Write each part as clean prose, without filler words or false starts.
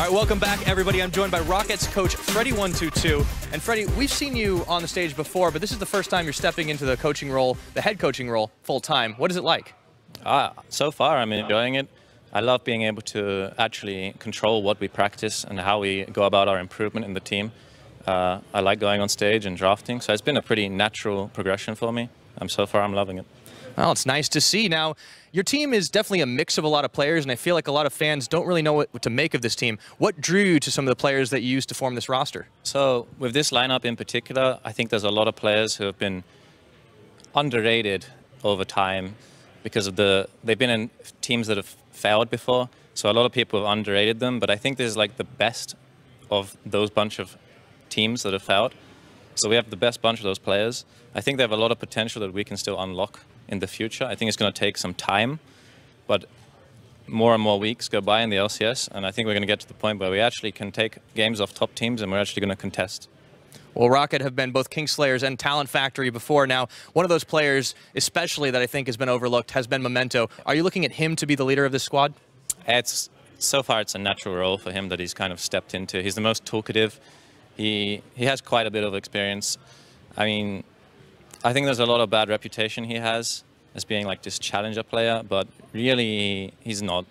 All right, welcome back, everybody. I'm joined by Rockets coach Freddie122. And Freddie, we've seen you on the stage before, but this is the first time you're stepping into the coaching role, the head coaching role, full time. What is it like? So far, I'm enjoying it. I love being able to actually control what we practice and how we go about our improvement in the team. I like going on stage and drafting, so it's been a pretty natural progression for me. So far, I'm loving it. Well, it's nice to see. Now, your team is definitely a mix of a lot of players, and I feel like a lot of fans don't really know what to make of this team. What drew you to some of the players that you used to form this roster? So, with this lineup in particular, I think there's a lot of players who have been underrated over time because of they've been in teams that have failed before. So a lot of people have underrated them, but I think this is like the best of those bunch of teams that have failed. So we have the best bunch of those players. I think they have a lot of potential that we can still unlock in the future. I think it's going to take some time, but more and more weeks go by in the LCS, and I think we're going to get to the point where we actually can take games off top teams and we're actually going to contest. Well, Rocket have been both Kingslayers and Talent Factory before. Now, one of those players, especially that I think has been overlooked, has been Memento. Are you looking at him to be the leader of this squad? So far, it's a natural role for him that he's kind of stepped into. He's the most talkative. He has quite a bit of experience. I mean, I think there's a lot of bad reputation he has as being like this challenger player, but really he's not.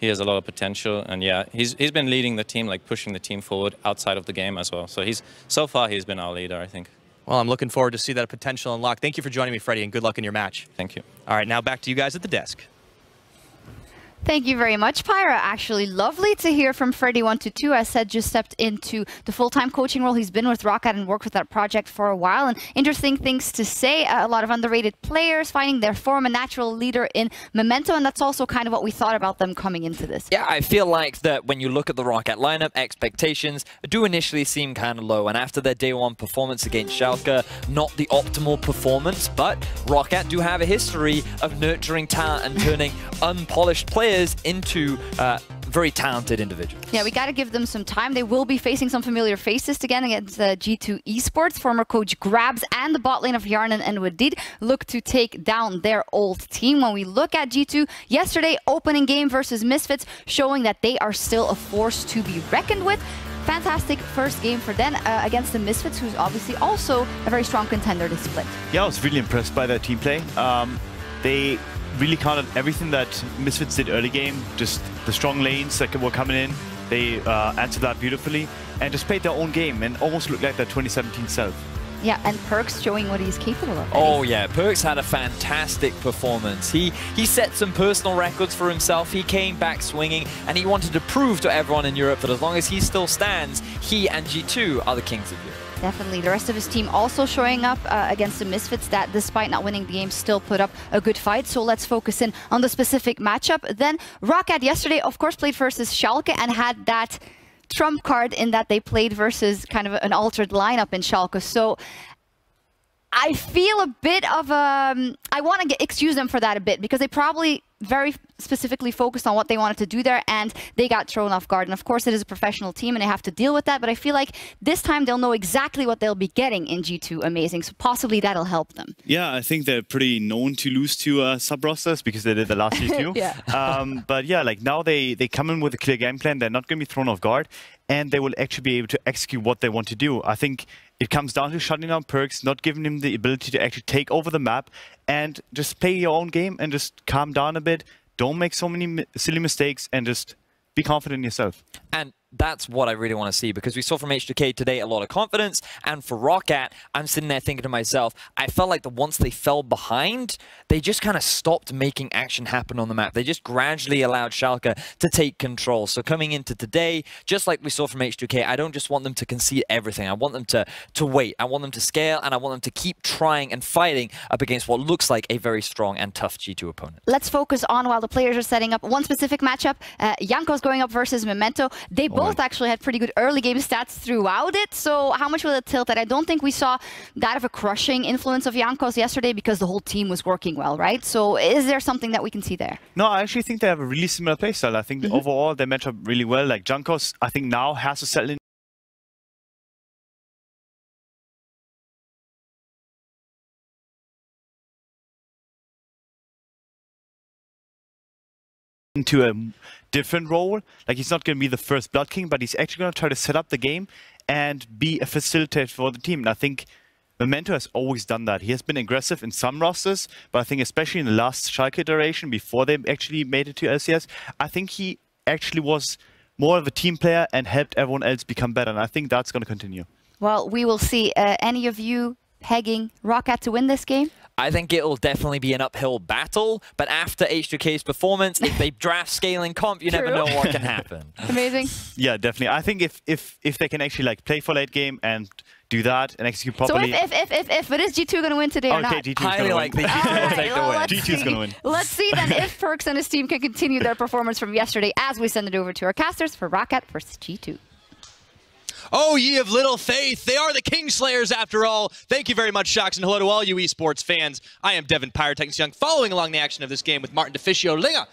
He has a lot of potential, and yeah, he's been leading the team, like pushing the team forward outside of the game as well. So so far he's been our leader, I think. Well, I'm looking forward to see that potential unlock. Thank you for joining me, Freddie, and good luck in your match. Thank you. All right, now back to you guys at the desk. Thank you very much, Pyra. Actually, lovely to hear from Freddie122. As said, just stepped into the full-time coaching role. He's been with Rocket and worked with that project for a while. And interesting things to say. A lot of underrated players finding their form, a natural leader in Memento. And that's also kind of what we thought about them coming into this. Yeah, I feel like that when you look at the Rocket lineup, expectations do initially seem kind of low. And after their day one performance against Schalke, not the optimal performance. But Rocket do have a history of nurturing talent and turning unpolished players into very talented individuals. Yeah, we got to give them some time. They will be facing some familiar faces again against G2 Esports. Former coach Grabs and the bot lane of Yarnan and Wadid look to take down their old team. When we look at G2, yesterday opening game versus Misfits, showing that they are still a force to be reckoned with. Fantastic first game for them against the Misfits, who's obviously also a very strong contender to split. Yeah, I was really impressed by their team play. They really countered everything that Misfits did early game, just the strong lanes that were coming in. They answered that beautifully and just played their own game and almost looked like their 2017 self. Yeah, and Perks showing what he's capable of. Oh yeah, Perks had a fantastic performance. He set some personal records for himself. He came back swinging, and he wanted to prove to everyone in Europe that as long as he still stands, he and G2 are the kings of Europe. Definitely. The rest of his team also showing up against the Misfits that, despite not winning the game, still put up a good fight. So let's focus in on the specific matchup. Then Rocket yesterday, of course, played versus Schalke and had that trump card in that they played versus kind of an altered lineup in Schalke. So I feel a bit of a... I want to excuse them for that a bit, because they probably very specifically focused on what they wanted to do there, and they got thrown off guard. And of course, it is a professional team, and they have to deal with that. But I feel like this time they'll know exactly what they'll be getting in G2 Amazing. So possibly that'll help them. Yeah, I think they're pretty known to lose to sub-rosters because they did the last year too. Yeah. But yeah, like now they come in with a clear game plan. They're not going to be thrown off guard, and they will actually be able to execute what they want to do. I think it comes down to shutting down Perks, not giving him the ability to actually take over the map and just play your own game and just calm down a bit. Don't make so many silly mistakes and just be confident in yourself. And that's what I really want to see, because we saw from H2K today a lot of confidence, and for Rocket, I'm sitting there thinking to myself, I felt like that once they fell behind, they just kind of stopped making action happen on the map. They just gradually allowed Schalke to take control. So coming into today, just like we saw from H2K, I don't just want them to concede everything. I want them to wait. I want them to scale, and I want them to keep trying and fighting up against what looks like a very strong and tough G2 opponent. Let's focus on, while the players are setting up, one specific matchup. Jankos going up versus Memento. They both actually had pretty good early game stats throughout it. So how much will it tilt? And I don't think we saw that of a crushing influence of Jankos yesterday, because the whole team was working well, right? So is there something that we can see there? No, I actually think they have a really similar playstyle. I think overall they match up really well. Like Jankos, I think now has to settle in into a different role. Like, he's not going to be the first Blood King, but he's actually going to try to set up the game and be a facilitator for the team. And I think Memento has always done that. He has been aggressive in some rosters, but I think especially in the last Schalke iteration, before they actually made it to LCS, I think he actually was more of a team player and helped everyone else become better. And I think that's going to continue. Well, we will see. Any of you pegging Roccat to win this game? I think it'll definitely be an uphill battle, but after H2K's performance, if they draft scaling comp, you never know what can happen. Amazing. Yeah, definitely. I think if they can actually like play for late game and do that and execute properly. So if it is G2 going to win today or not? G2 is highly likely G2 will take the win. G2 is going to win. Let's see then if Perkz and his team can continue their performance from yesterday as we send it over to our casters for Roccat versus G2. Oh, ye of little faith. They are the Kingslayers after all. Thank you very much, Shocks, and hello to all you esports fans. I am Devin Pyrotechnics Young, following along the action of this game with Martin DeFicio Linga.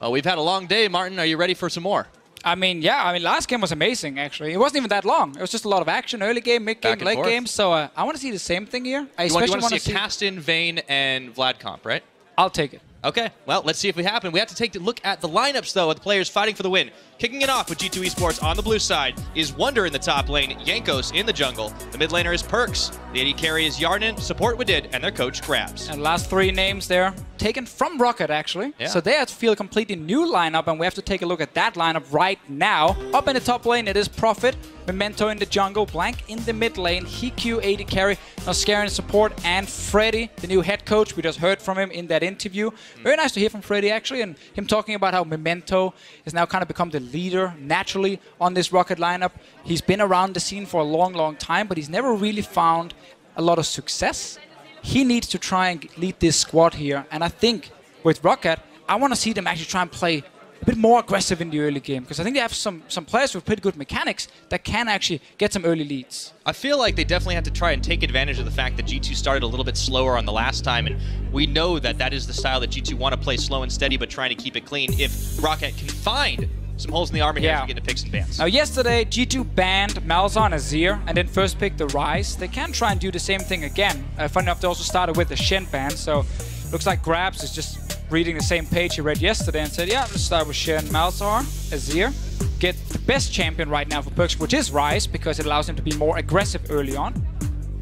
Well, we've had a long day. Martin, are you ready for some more? I mean, yeah. I mean, last game was amazing, actually. It wasn't even that long. It was just a lot of action, early game, mid game, late game. So I want to see the same thing here. I you want to see a Cast-In, Vayne, and Vlad comp, right? I'll take it. Okay, well, let's see if we happen. We have to take a look at the lineups, though, of the players fighting for the win. Kicking it off with G2 Esports on the blue side is Wonder in the top lane, Jankos in the jungle. The mid laner is Perkz. The AD carry is Yarnin, support Wadid, and their coach Grabs. And last three names there, taken from Roccat, actually. Yeah. So they have to feel a completely new lineup, and we have to take a look at that lineup right now. Up in the top lane, it is Prophet, Memento in the jungle, Blank in the mid lane, Hiku AD carry, Noskarian support, and Freddy, the new head coach. We just heard from him in that interview. Very nice to hear from Freddy, actually, and him talking about how Memento has now kind of become the leader naturally on this Roccat lineup. He's been around the scene for a long, long time, but he's never really found a lot of success. He needs to try and lead this squad here, and I think with Roccat, I want to see them actually try and play a bit more aggressive in the early game, because I think they have some players with pretty good mechanics that can actually get some early leads. I feel like they definitely have to try and take advantage of the fact that G2 started a little bit slower on the last time, and we know that that is the style that G2 want to play, slow and steady, but trying to keep it clean. If Roccat can find some holes in the armor here as we get into picks and bans. Now yesterday, G2 banned Malzahn, Azir, and then first picked the Ryze. They can try and do the same thing again. Funny enough, they also started with the Shen ban, so looks like Grabs is just reading the same page he read yesterday and said, yeah, let's start with Shen, Malzahn, Azir. Get the best champion right now for Perkz, which is Ryze, because it allows him to be more aggressive early on.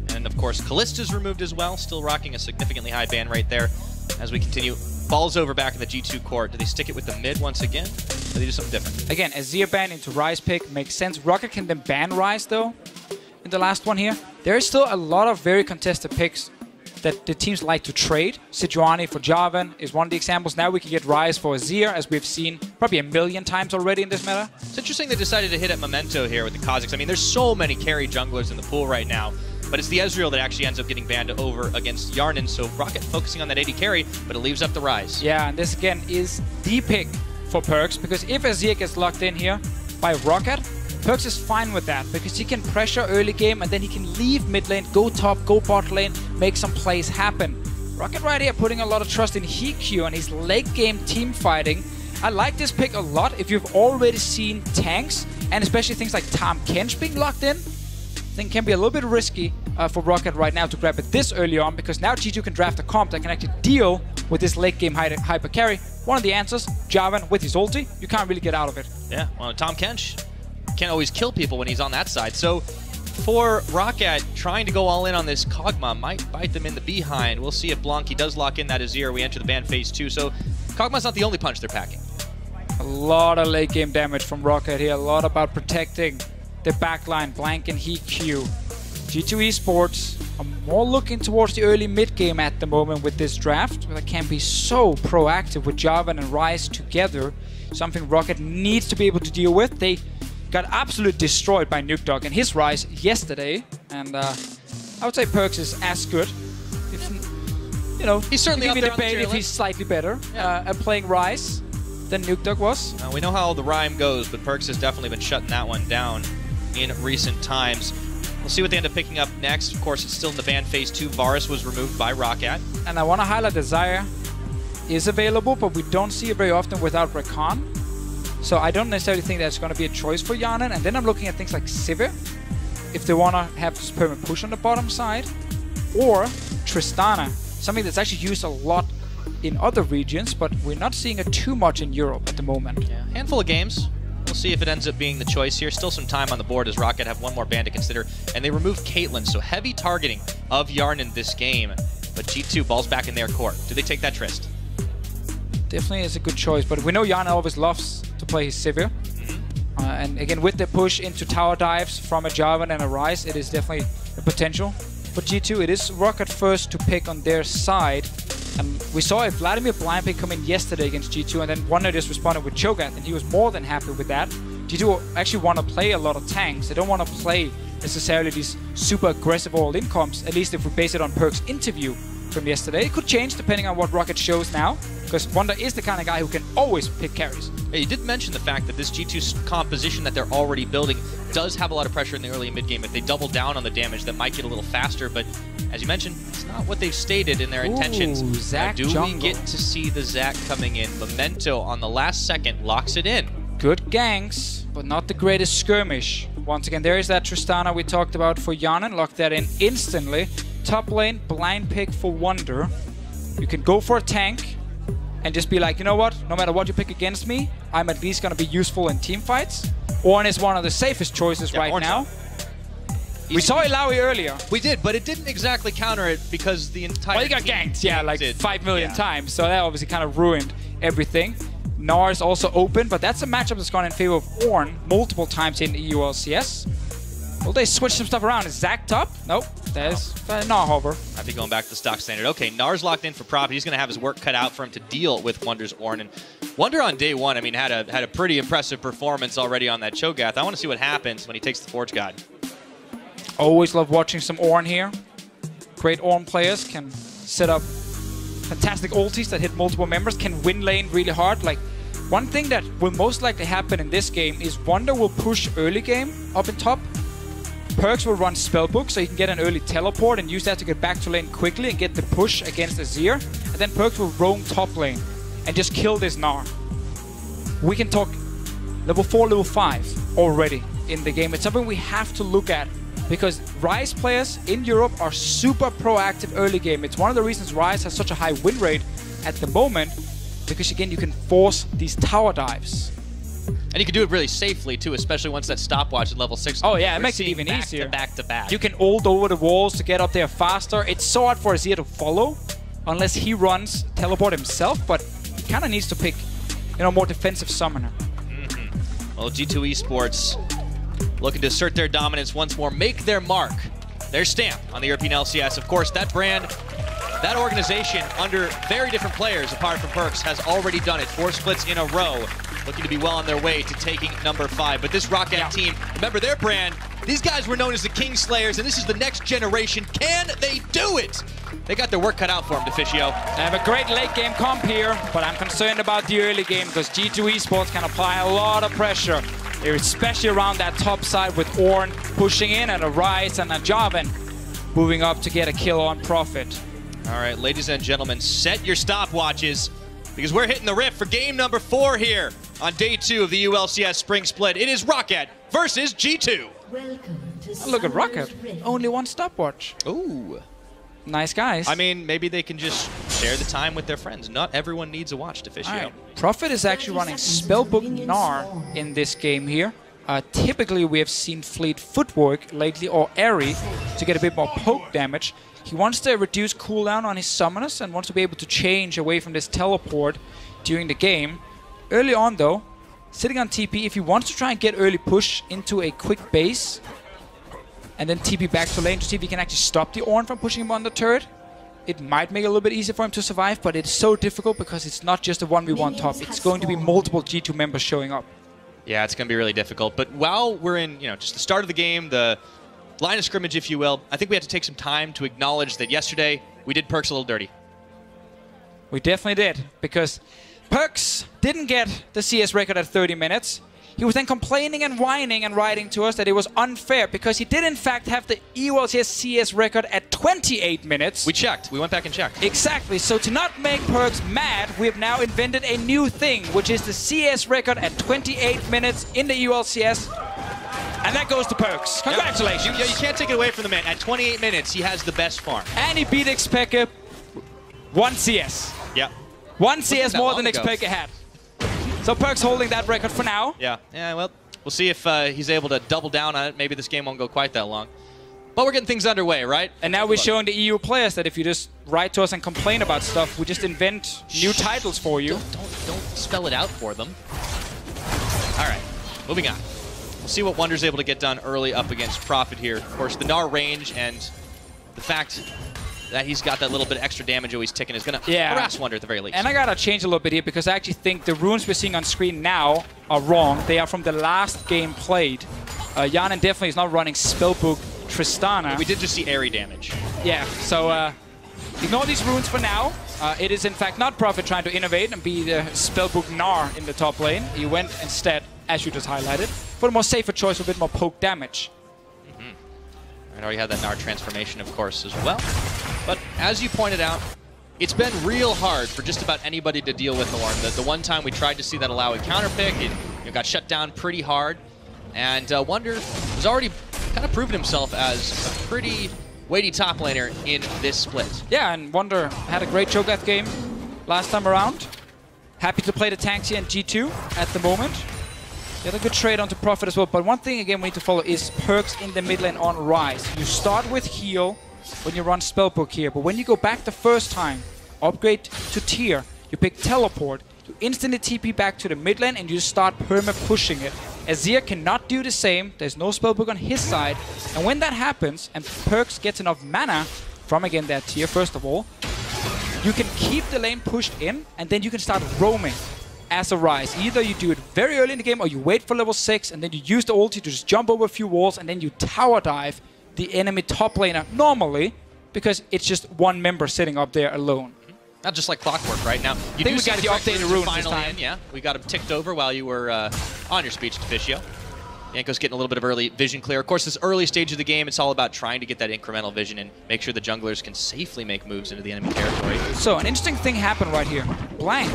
And of course, Kallista's removed as well, still rocking a significantly high ban right there. As we continue, balls over back in the G2 court. Do they stick it with the mid once again? Or do they do something different? Again, Azir ban into Ryze pick makes sense. Roccat can then ban Ryze, though, in the last one here. There is still a lot of very contested picks that the teams like to trade. Sejuani for Jarvan is one of the examples. Now we can get Ryze for Azir, as we've seen probably a million times already in this meta. It's interesting they decided to hit at Memento here with the Kazakhs. I mean, there's so many carry junglers in the pool right now, but it's the Ezreal that actually ends up getting banned over against Yarnin, so Roccat focusing on that AD carry, but it leaves up the Ryze. Yeah, and this again is the pick for Perkz, because if Azir gets locked in here by Roccat, Perkz is fine with that, because he can pressure early game and then he can leave mid lane, go top, go bot lane, make some plays happen. Roccat right here putting a lot of trust in Hiku and his late game team fighting. I like this pick a lot if you've already seen tanks, and especially things like Tahm Kench being locked in. I think can be a little bit risky for Roccat right now to grab it this early on, because now G2 can draft a comp that can actually deal with this late game hyper carry. One of the answers, Jarvan with his ulti, you can't really get out of it. Yeah, well, Tahm Kench can't always kill people when he's on that side. So for Roccat, trying to go all in on this Kog'Maw might bite them in the behind. We'll see if Blanky does lock in that Azir. We enter the ban phase 2. So Kog'Maw's not the only punch they're packing. A lot of late game damage from Roccat here. A lot about protecting the backline, Blank and Hiku. G2 Esports are more looking towards the early mid game at the moment with this draft, where they can be so proactive with Jarvan and Ryze together. Something Roccat needs to be able to deal with. They got absolutely destroyed by Nukdog and his Ryze yesterday, and I would say Perkz is as good. If, you know, he's certainly up there there on the debate if he's slightly better at playing Ryze than Nukdog was. We know how the rhyme goes, but Perkz has definitely been shutting that one down in recent times. We'll see what they end up picking up next. Of course, it's still in the ban phase 2. Varus was removed by Roccat. And I want to highlight Desire is available, but we don't see it very often without Rakan. So I don't necessarily think that's going to be a choice for Yarnin. And then I'm looking at things like Sivir, if they want to have this permanent push on the bottom side, or Tristana, something that's actually used a lot in other regions, but we're not seeing it too much in Europe at the moment. Yeah, handful of games. We'll see if it ends up being the choice here. Still some time on the board as Rocket have one more ban to consider. And they remove Caitlyn, so heavy targeting of Yarn in this game. But G2, ball's back in their court. Do they take that Trist? Definitely is a good choice, but we know Yarn always loves to play his Sivir. And again, with the push into tower dives from a Jarvan and a Ryze, it is definitely a potential. For G2, it is Rocket first to pick on their side. And we saw a Vladimir blind pick come in yesterday against G2, and then Wonder just responded with Cho'Gath, and he was more than happy with that. G2 actually want to play a lot of tanks. They don't want to play necessarily these super aggressive all-in comps, at least if we base it on Perk's interview from yesterday. It could change depending on what Rocket shows now, because Wonder is the kind of guy who can always pick carries. Yeah, you did mention the fact that this G2 composition that they're already building does have a lot of pressure in the early and mid-game. If they double down on the damage, that might get a little faster, but as you mentioned, it's not what they've stated in their intentions. Zac now, do jungle. we get to see the Zac coming in? Memento on the last second locks it in. Good ganks, but not the greatest skirmish. Once again, there is that Tristana we talked about for Yanan. Lock that in instantly. Top lane, blind pick for Wonder. You can go for a tank and just be like, you know what? No matter what you pick against me, I'm at least going to be useful in team fights. Ornn is one of the safest choices right now. We saw Ilaoi earlier. We did, but it didn't exactly counter it because the entire Well, he got team ganked, yeah, like did. 5 million times. So that obviously kind of ruined everything. Gnar is also open, but that's a matchup that's gone in favor of Ornn multiple times in EU LCS. Will they switch some stuff around? Is Zac top? Nope. There's Gnar hover. I'd be going back to the stock standard. Okay, Gnar's locked in for prop. He's going to have his work cut out for him to deal with Wonder's Ornn. And Wonder on day one, I mean, had a pretty impressive performance already on that Cho'Gath. I want to see what happens when he takes the Forge God. Always love watching some Ornn here. Great Ornn players can set up fantastic ultis that hit multiple members, can win lane really hard. Like, one thing that will most likely happen in this game is Wonder will push early game up in top. Perks will run Spellbook, so you can get an early teleport and use that to get back to lane quickly and get the push against Azir. And then Perks will roam top lane and just kill this Gnar. We can talk level 4, level 5 already in the game. It's something we have to look at because Ryze players in Europe are super proactive early game. It's one of the reasons Ryze has such a high win rate at the moment, because again, you can force these tower dives. And you can do it really safely too, especially once that stopwatch at level 6. Oh yeah, it makes it even easier. Back to back. You can ult over the walls to get up there faster. It's so hard for Azir to follow, unless he runs teleport himself, but he kind of needs to pick, you know, more defensive summoner. Well, G2 Esports looking to assert their dominance once more, make their mark, their stamp on the European LCS. Of course, that brand, that organization, under very different players apart from Perks, has already done it 4 splits in a row, looking to be well on their way to taking number 5. But this Rocket team, remember their brand, these guys were known as the Kingslayers, and this is the next generation. Can they do it? They got their work cut out for them, Deficio. They have a great late game comp here, but I'm concerned about the early game because G2 Esports can apply a lot of pressure, especially around that top side with Ornn pushing in and a Ryze and a Jarvan moving up to get a kill on Prophet. All right, ladies and gentlemen, set your stopwatches because we're hitting the rift for game number 4 here on day 2 of the ULCS Spring Split. It is Rocket versus G2. Look at Rocket, only 1 stopwatch. Ooh. Nice guys. I mean, maybe they can just share the time with their friends. Not everyone needs a watch, Deficio. Right. Prophet is actually running Spellbook Gnar in this game here. Typically, we have seen Fleet Footwork lately, or Airy, to get a bit more poke damage. He wants to reduce cooldown on his summoners and wants to be able to change away from this teleport during the game. Early on, though, sitting on TP, if he wants to try and get early push into a quick base, and then TP back to lane to see if he can actually stop the Ornn from pushing him on the turret, it might make it a little bit easier for him to survive, but it's so difficult because it's not just a 1v1 top. It's going to be multiple G2 members showing up. Yeah, it's going to be really difficult. But while we're in, you know, just the start of the game, the line of scrimmage, if you will, I think we have to take some time to acknowledge that yesterday we did Perks a little dirty. We definitely did, because Perks didn't get the CS record at 30 minutes. He was then complaining and whining and writing to us that it was unfair because he did in fact have the EULCS CS record at 28 minutes. We checked. We went back and checked. Exactly. So to not make Perks mad, we have now invented a new thing, which is the CS record at 28 minutes in the EULCS. And that goes to Perks. Congratulations. Yep. You can't take it away from the man. At 28 minutes, he has the best farm. And he beat Xpeke 1 CS. Yep. One CS that more long than ago. Xpeke had. So Perkz holding that record for now. Yeah, well, we'll see if he's able to double down on it. Maybe this game won't go quite that long. But we're getting things underway, right? And now we're showing the EU players that if you just write to us and complain about stuff, we just invent new titles for you. Don't spell it out for them. All right, moving on. We'll see what Wonder's able to get done early up against Prophet here. Of course, the Gnar range and the fact that he's got that little bit of extra damage always ticking is going to harass Wonder at the very least. And I got to change a little bit here because I actually think the runes we're seeing on screen now are wrong. They are from the last game played. Yanin definitely is not running Spellbook Tristana. We did just see airy damage. Yeah, so ignore these runes for now. It is in fact not Prophet trying to innovate and be the Spellbook Gnar in the top lane. He went instead, as you just highlighted, for the more safer choice, a bit more poke damage. I already had that Gnar transformation, of course, as well. But as you pointed out, it's been real hard for just about anybody to deal with Thorn. The one time we tried to see that allow a counter pick, it got shut down pretty hard. And Wonder has already kind of proven himself as a pretty weighty top laner in this split. Yeah, and Wonder had a great Cho'Gath game last time around. Happy to play the tanks here in G2 at the moment. He had a good trade onto Prophet as well. But one thing, again, we need to follow is Perkz in the mid lane on Rise. You start with heal when you run Spellbook here. But when you go back the first time, upgrade to tier, you pick Teleport, you instantly TP back to the mid lane and you start perma-pushing it. Azir cannot do the same. There's no Spellbook on his side. And when that happens, and Perkz gets enough mana from, again, that tier, first of all, you can keep the lane pushed in, and then you can start roaming as a Rise. Either you do it very early in the game, or you wait for level 6, and then you use the ulti to just jump over a few walls, and then you tower dive the enemy top laner normally, because it's just one member sitting up there alone. Not just like clockwork right now. think You do we see got the updated runes runes this finally time. in, yeah. We got them ticked over while you were on your speech, Deficio. Yanko's getting a little bit of early vision clear. Of course, this early stage of the game, it's all about trying to get that incremental vision and make sure the junglers can safely make moves into the enemy territory. So an interesting thing happened right here. Blank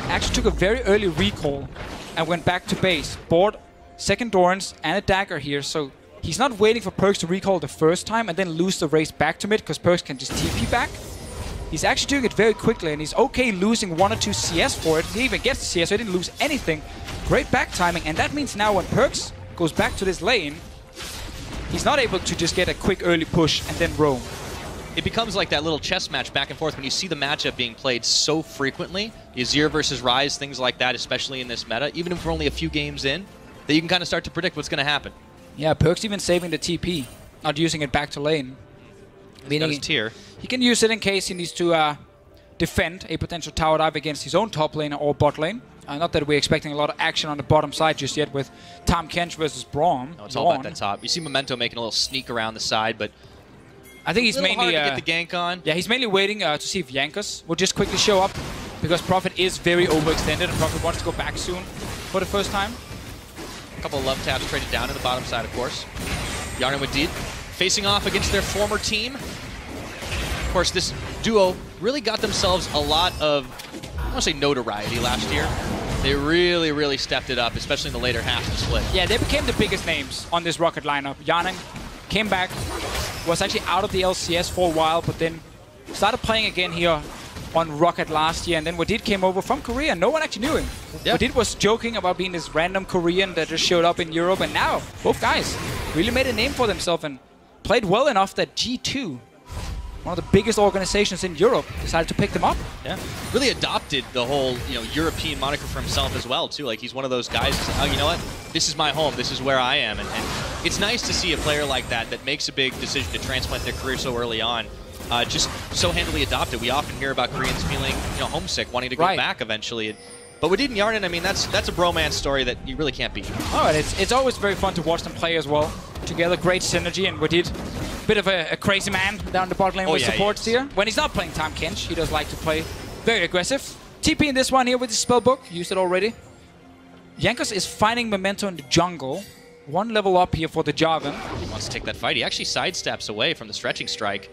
actually took a very early recall and went back to base. Bought second Dorans and a dagger here, so he's not waiting for Perkz to recall the first time and then lose the race back to mid, because Perkz can just TP back. He's actually doing it very quickly, and he's okay losing 1 or 2 CS for it. He even gets the CS, so he didn't lose anything. Great back timing, and that means now when Perkz goes back to this lane, he's not able to just get a quick early push and then roam. It becomes like that little chess match back and forth when you see the matchup being played so frequently. Azir versus Ryze, things like that, especially in this meta, even if we're only a few games in, that you can kind of start to predict what's going to happen. Yeah, Perkz even saving the TP, not using it back to lane. Meaning his tier. He can use it in case he needs to defend a potential tower dive against his own top lane or bot lane. Not that we're expecting a lot of action on the bottom side just yet with Tahm Kench versus Braum. No, it's all about that top. You see Memento making a little sneak around the side, but I think he's mainly hard to get the gank on. Yeah, he's mainly waiting to see if Jankos will just quickly show up, because Prophet is very overextended and Prophet wants to go back soon for the first time. A couple of love taps traded down to the bottom side, of course. Yarn with Deed facing off against their former team. Of course, this duo really got themselves a lot of, I don't want to say notoriety last year. They really, really stepped it up, especially in the later half of the split. Yeah, they became the biggest names on this Rocket lineup. Yanin came back, was actually out of the LCS for a while, but then started playing again here on Rocket last year, and then Wadid came over from Korea. No one actually knew him. Yep. Wadid was joking about being this random Korean that just showed up in Europe, and now both guys really made a name for themselves and played well enough that G2, one of the biggest organizations in Europe, decided to pick them up. Yeah, really adopted the whole European moniker for himself as well too. Like, he's one of those guys who's like, oh, you know what? This is my home. This is where I am. And it's nice to see a player like that makes a big decision to transplant their career so early on. Just so handily adopted. We often hear about Koreans feeling homesick, wanting to go back eventually. But Wadid and Yarnin, I mean, that's a bromance story that you really can't beat. Oh, and it's always very fun to watch them play as well. Together, great synergy, and Wadid, bit of a crazy man down the bot lane with supports here. When he's not playing Tahm Kench, he does like to play very aggressive. TP in this one here with his spellbook, used it already. Jankos is finding Memento in the jungle. 1 level up here for the Jarvan. He wants to take that fight. He actually sidesteps away from the stretching strike.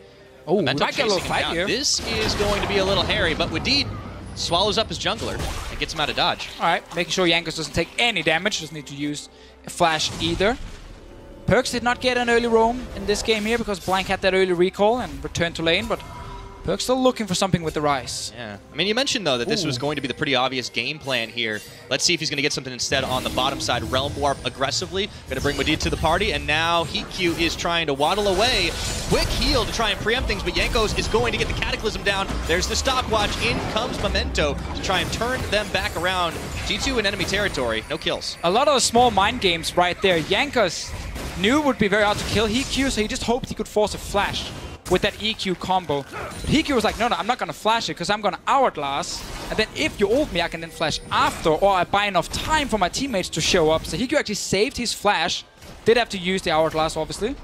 Oh, we might get a little fight here. This is going to be a little hairy, but Wadid swallows up his jungler and gets him out of dodge. All right, making sure Jankos doesn't take any damage. Doesn't need to use a flash either. Perkz did not get an early roam in this game here because Blank had that early recall and returned to lane, but Perk's still looking for something with the Rise. Yeah. I mean, you mentioned, though, that this was going to be the pretty obvious game plan here. Let's see if he's going to get something instead on the bottom side. Realm Warp aggressively. Going to bring Medivh to the party. And now Heatq is trying to waddle away. Quick heal to try and preempt things, but Jankos is going to get the Cataclysm down. There's the stopwatch. In comes Memento to try and turn them back around. G2 in enemy territory. No kills. A lot of small mind games right there. Jankos knew it would be very hard to kill Heatq, so he just hoped he could force a flash with that EQ combo. But Heatq was like, no, I'm not going to flash it because I'm going to Hourglass. And then if you ult me, I can then flash after, or I buy enough time for my teammates to show up. So Heatq actually saved his flash. Did have to use the Hourglass, obviously.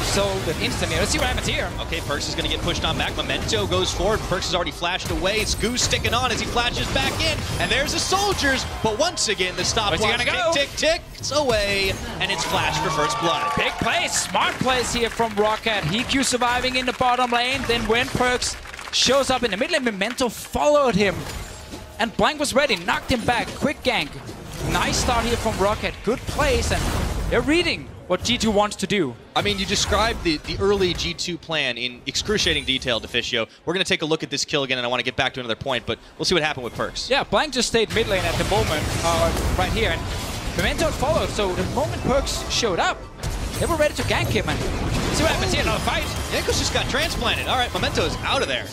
So the instant here. Let's see what happens here. Okay, Perks is going to get pushed on back. Memento goes forward. Perks has already flashed away. Scoo sticking on as he flashes back in. And there's the soldiers. But once again, the stopwatch ticks away. And it's flash for first blood. Big plays. Smart plays here from Rocket. Heatq surviving in the bottom lane. Then when Perks shows up in the mid lane, Memento followed him. And Blank was ready. Knocked him back. Quick gank. Nice start here from Rocket. Good plays. And they're reading what G2 wants to do. I mean, you described the early G2 plan in excruciating detail, Deficio. We're going to take a look at this kill again, and I want to get back to another point, but we'll see what happened with Perks. Yeah, Blank just stayed mid lane at the moment, right here, and Memento followed, so the moment Perks showed up, they were ready to gank him, and see what happens here, another fight. Jankos just got transplanted. All right, Memento's out of there.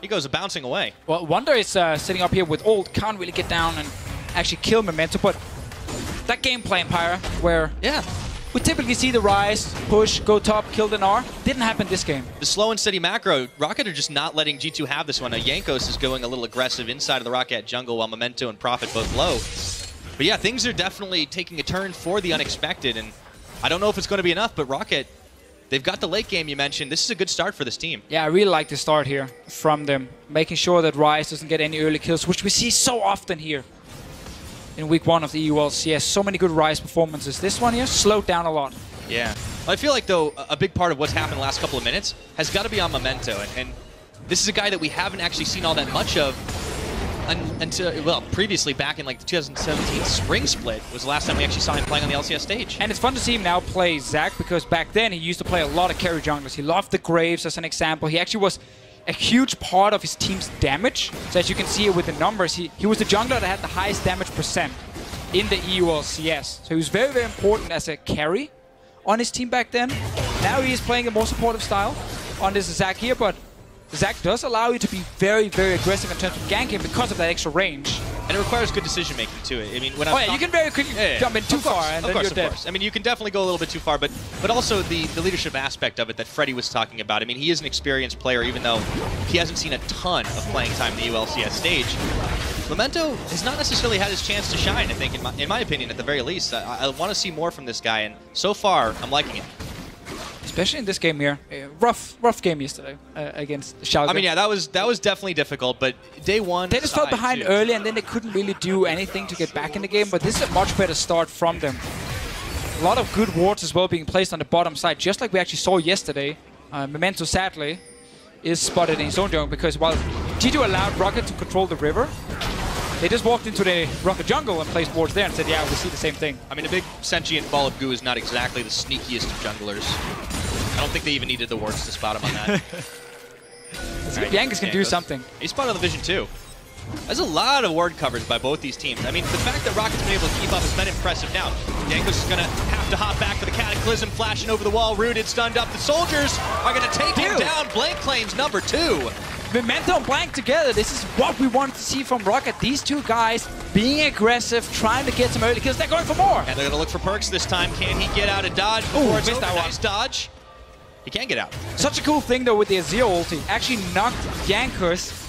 He goes bouncing away. Well, Wonder is sitting up here with ult, can't really get down and actually kill Memento, but that gameplay, Empire, where we typically see the Rise, push, go top, kill the Gnar. Didn't happen this game. The slow and steady macro, Rocket are just not letting G2 have this one. Now Jankos is going a little aggressive inside of the Rocket jungle while Memento and Prophet both low. But yeah, things are definitely taking a turn for the unexpected, and I don't know if it's going to be enough, but Rocket, they've got the late game you mentioned. This is a good start for this team. Yeah, I really like the start here from them, making sure that Rise doesn't get any early kills, which we see so often here in week 1 of the LCS. So many good Rise performances. This one here slowed down a lot. Yeah. Well, I feel like, though, a big part of what's happened the last couple of minutes has got to be on Memento. And this is a guy that we haven't actually seen all that much of until, well, previously back in like the 2017 spring split was the last time we actually saw him playing on the LCS stage. And it's fun to see him now play Zac, because back then he used to play a lot of carry junglers. He loved the Graves as an example. He actually was a huge part of his team's damage. So as you can see here with the numbers, he was the jungler that had the highest damage percent in the LCS. So he was very, very important as a carry on his team back then. Now he is playing a more supportive style on this Zac here, but Zac does allow you to be very, very aggressive in terms of ganking because of that extra range. And it requires good decision making too. I mean, when you can very quickly jump in too far and then you're dead. I mean, you can definitely go a little bit too far, but also the leadership aspect of it that Freddie was talking about. I mean, he is an experienced player, even though he hasn't seen a ton of playing time in the ULCS stage. Memento has not necessarily had his chance to shine, I think, in my opinion, at the very least. I want to see more from this guy, and so far, I'm liking it. Especially in this game here. Rough game yesterday against Schalke. I mean, yeah, that was definitely difficult, but day one... They just fell behind early, and then they couldn't really do anything to get back in the game, but this is a much better start from them. A lot of good wards as well being placed on the bottom side, just like we actually saw yesterday. Memento, sadly, is spotted in his own jungle, because while G2 allowed Rocket to control the river, they just walked into the Rocket jungle and placed wards there and said, yeah, we see the same thing. I mean, a big sentient ball of goo is not exactly the sneakiest of junglers. I don't think they even needed the wards to spot him on that. Right, Jankos can do something. He spotted on the vision too. There's a lot of ward coverage by both these teams. I mean, the fact that Rocket's been able to keep up has been impressive now. Jankos is going to have to hop back for the Cataclysm, flashing over the wall, rooted, stunned up. The soldiers are going to take him down. Blank claims number 2. Memento and Blank together, this is what we wanted to see from Rocket. These two guys being aggressive, trying to get some early kills. They're going for more. And they're going to look for Perks this time. Can he get out of dodge before it's over? Nice dodge. He can get out. Such a cool thing, though, with the Azir ulti. Actually knocked Jankos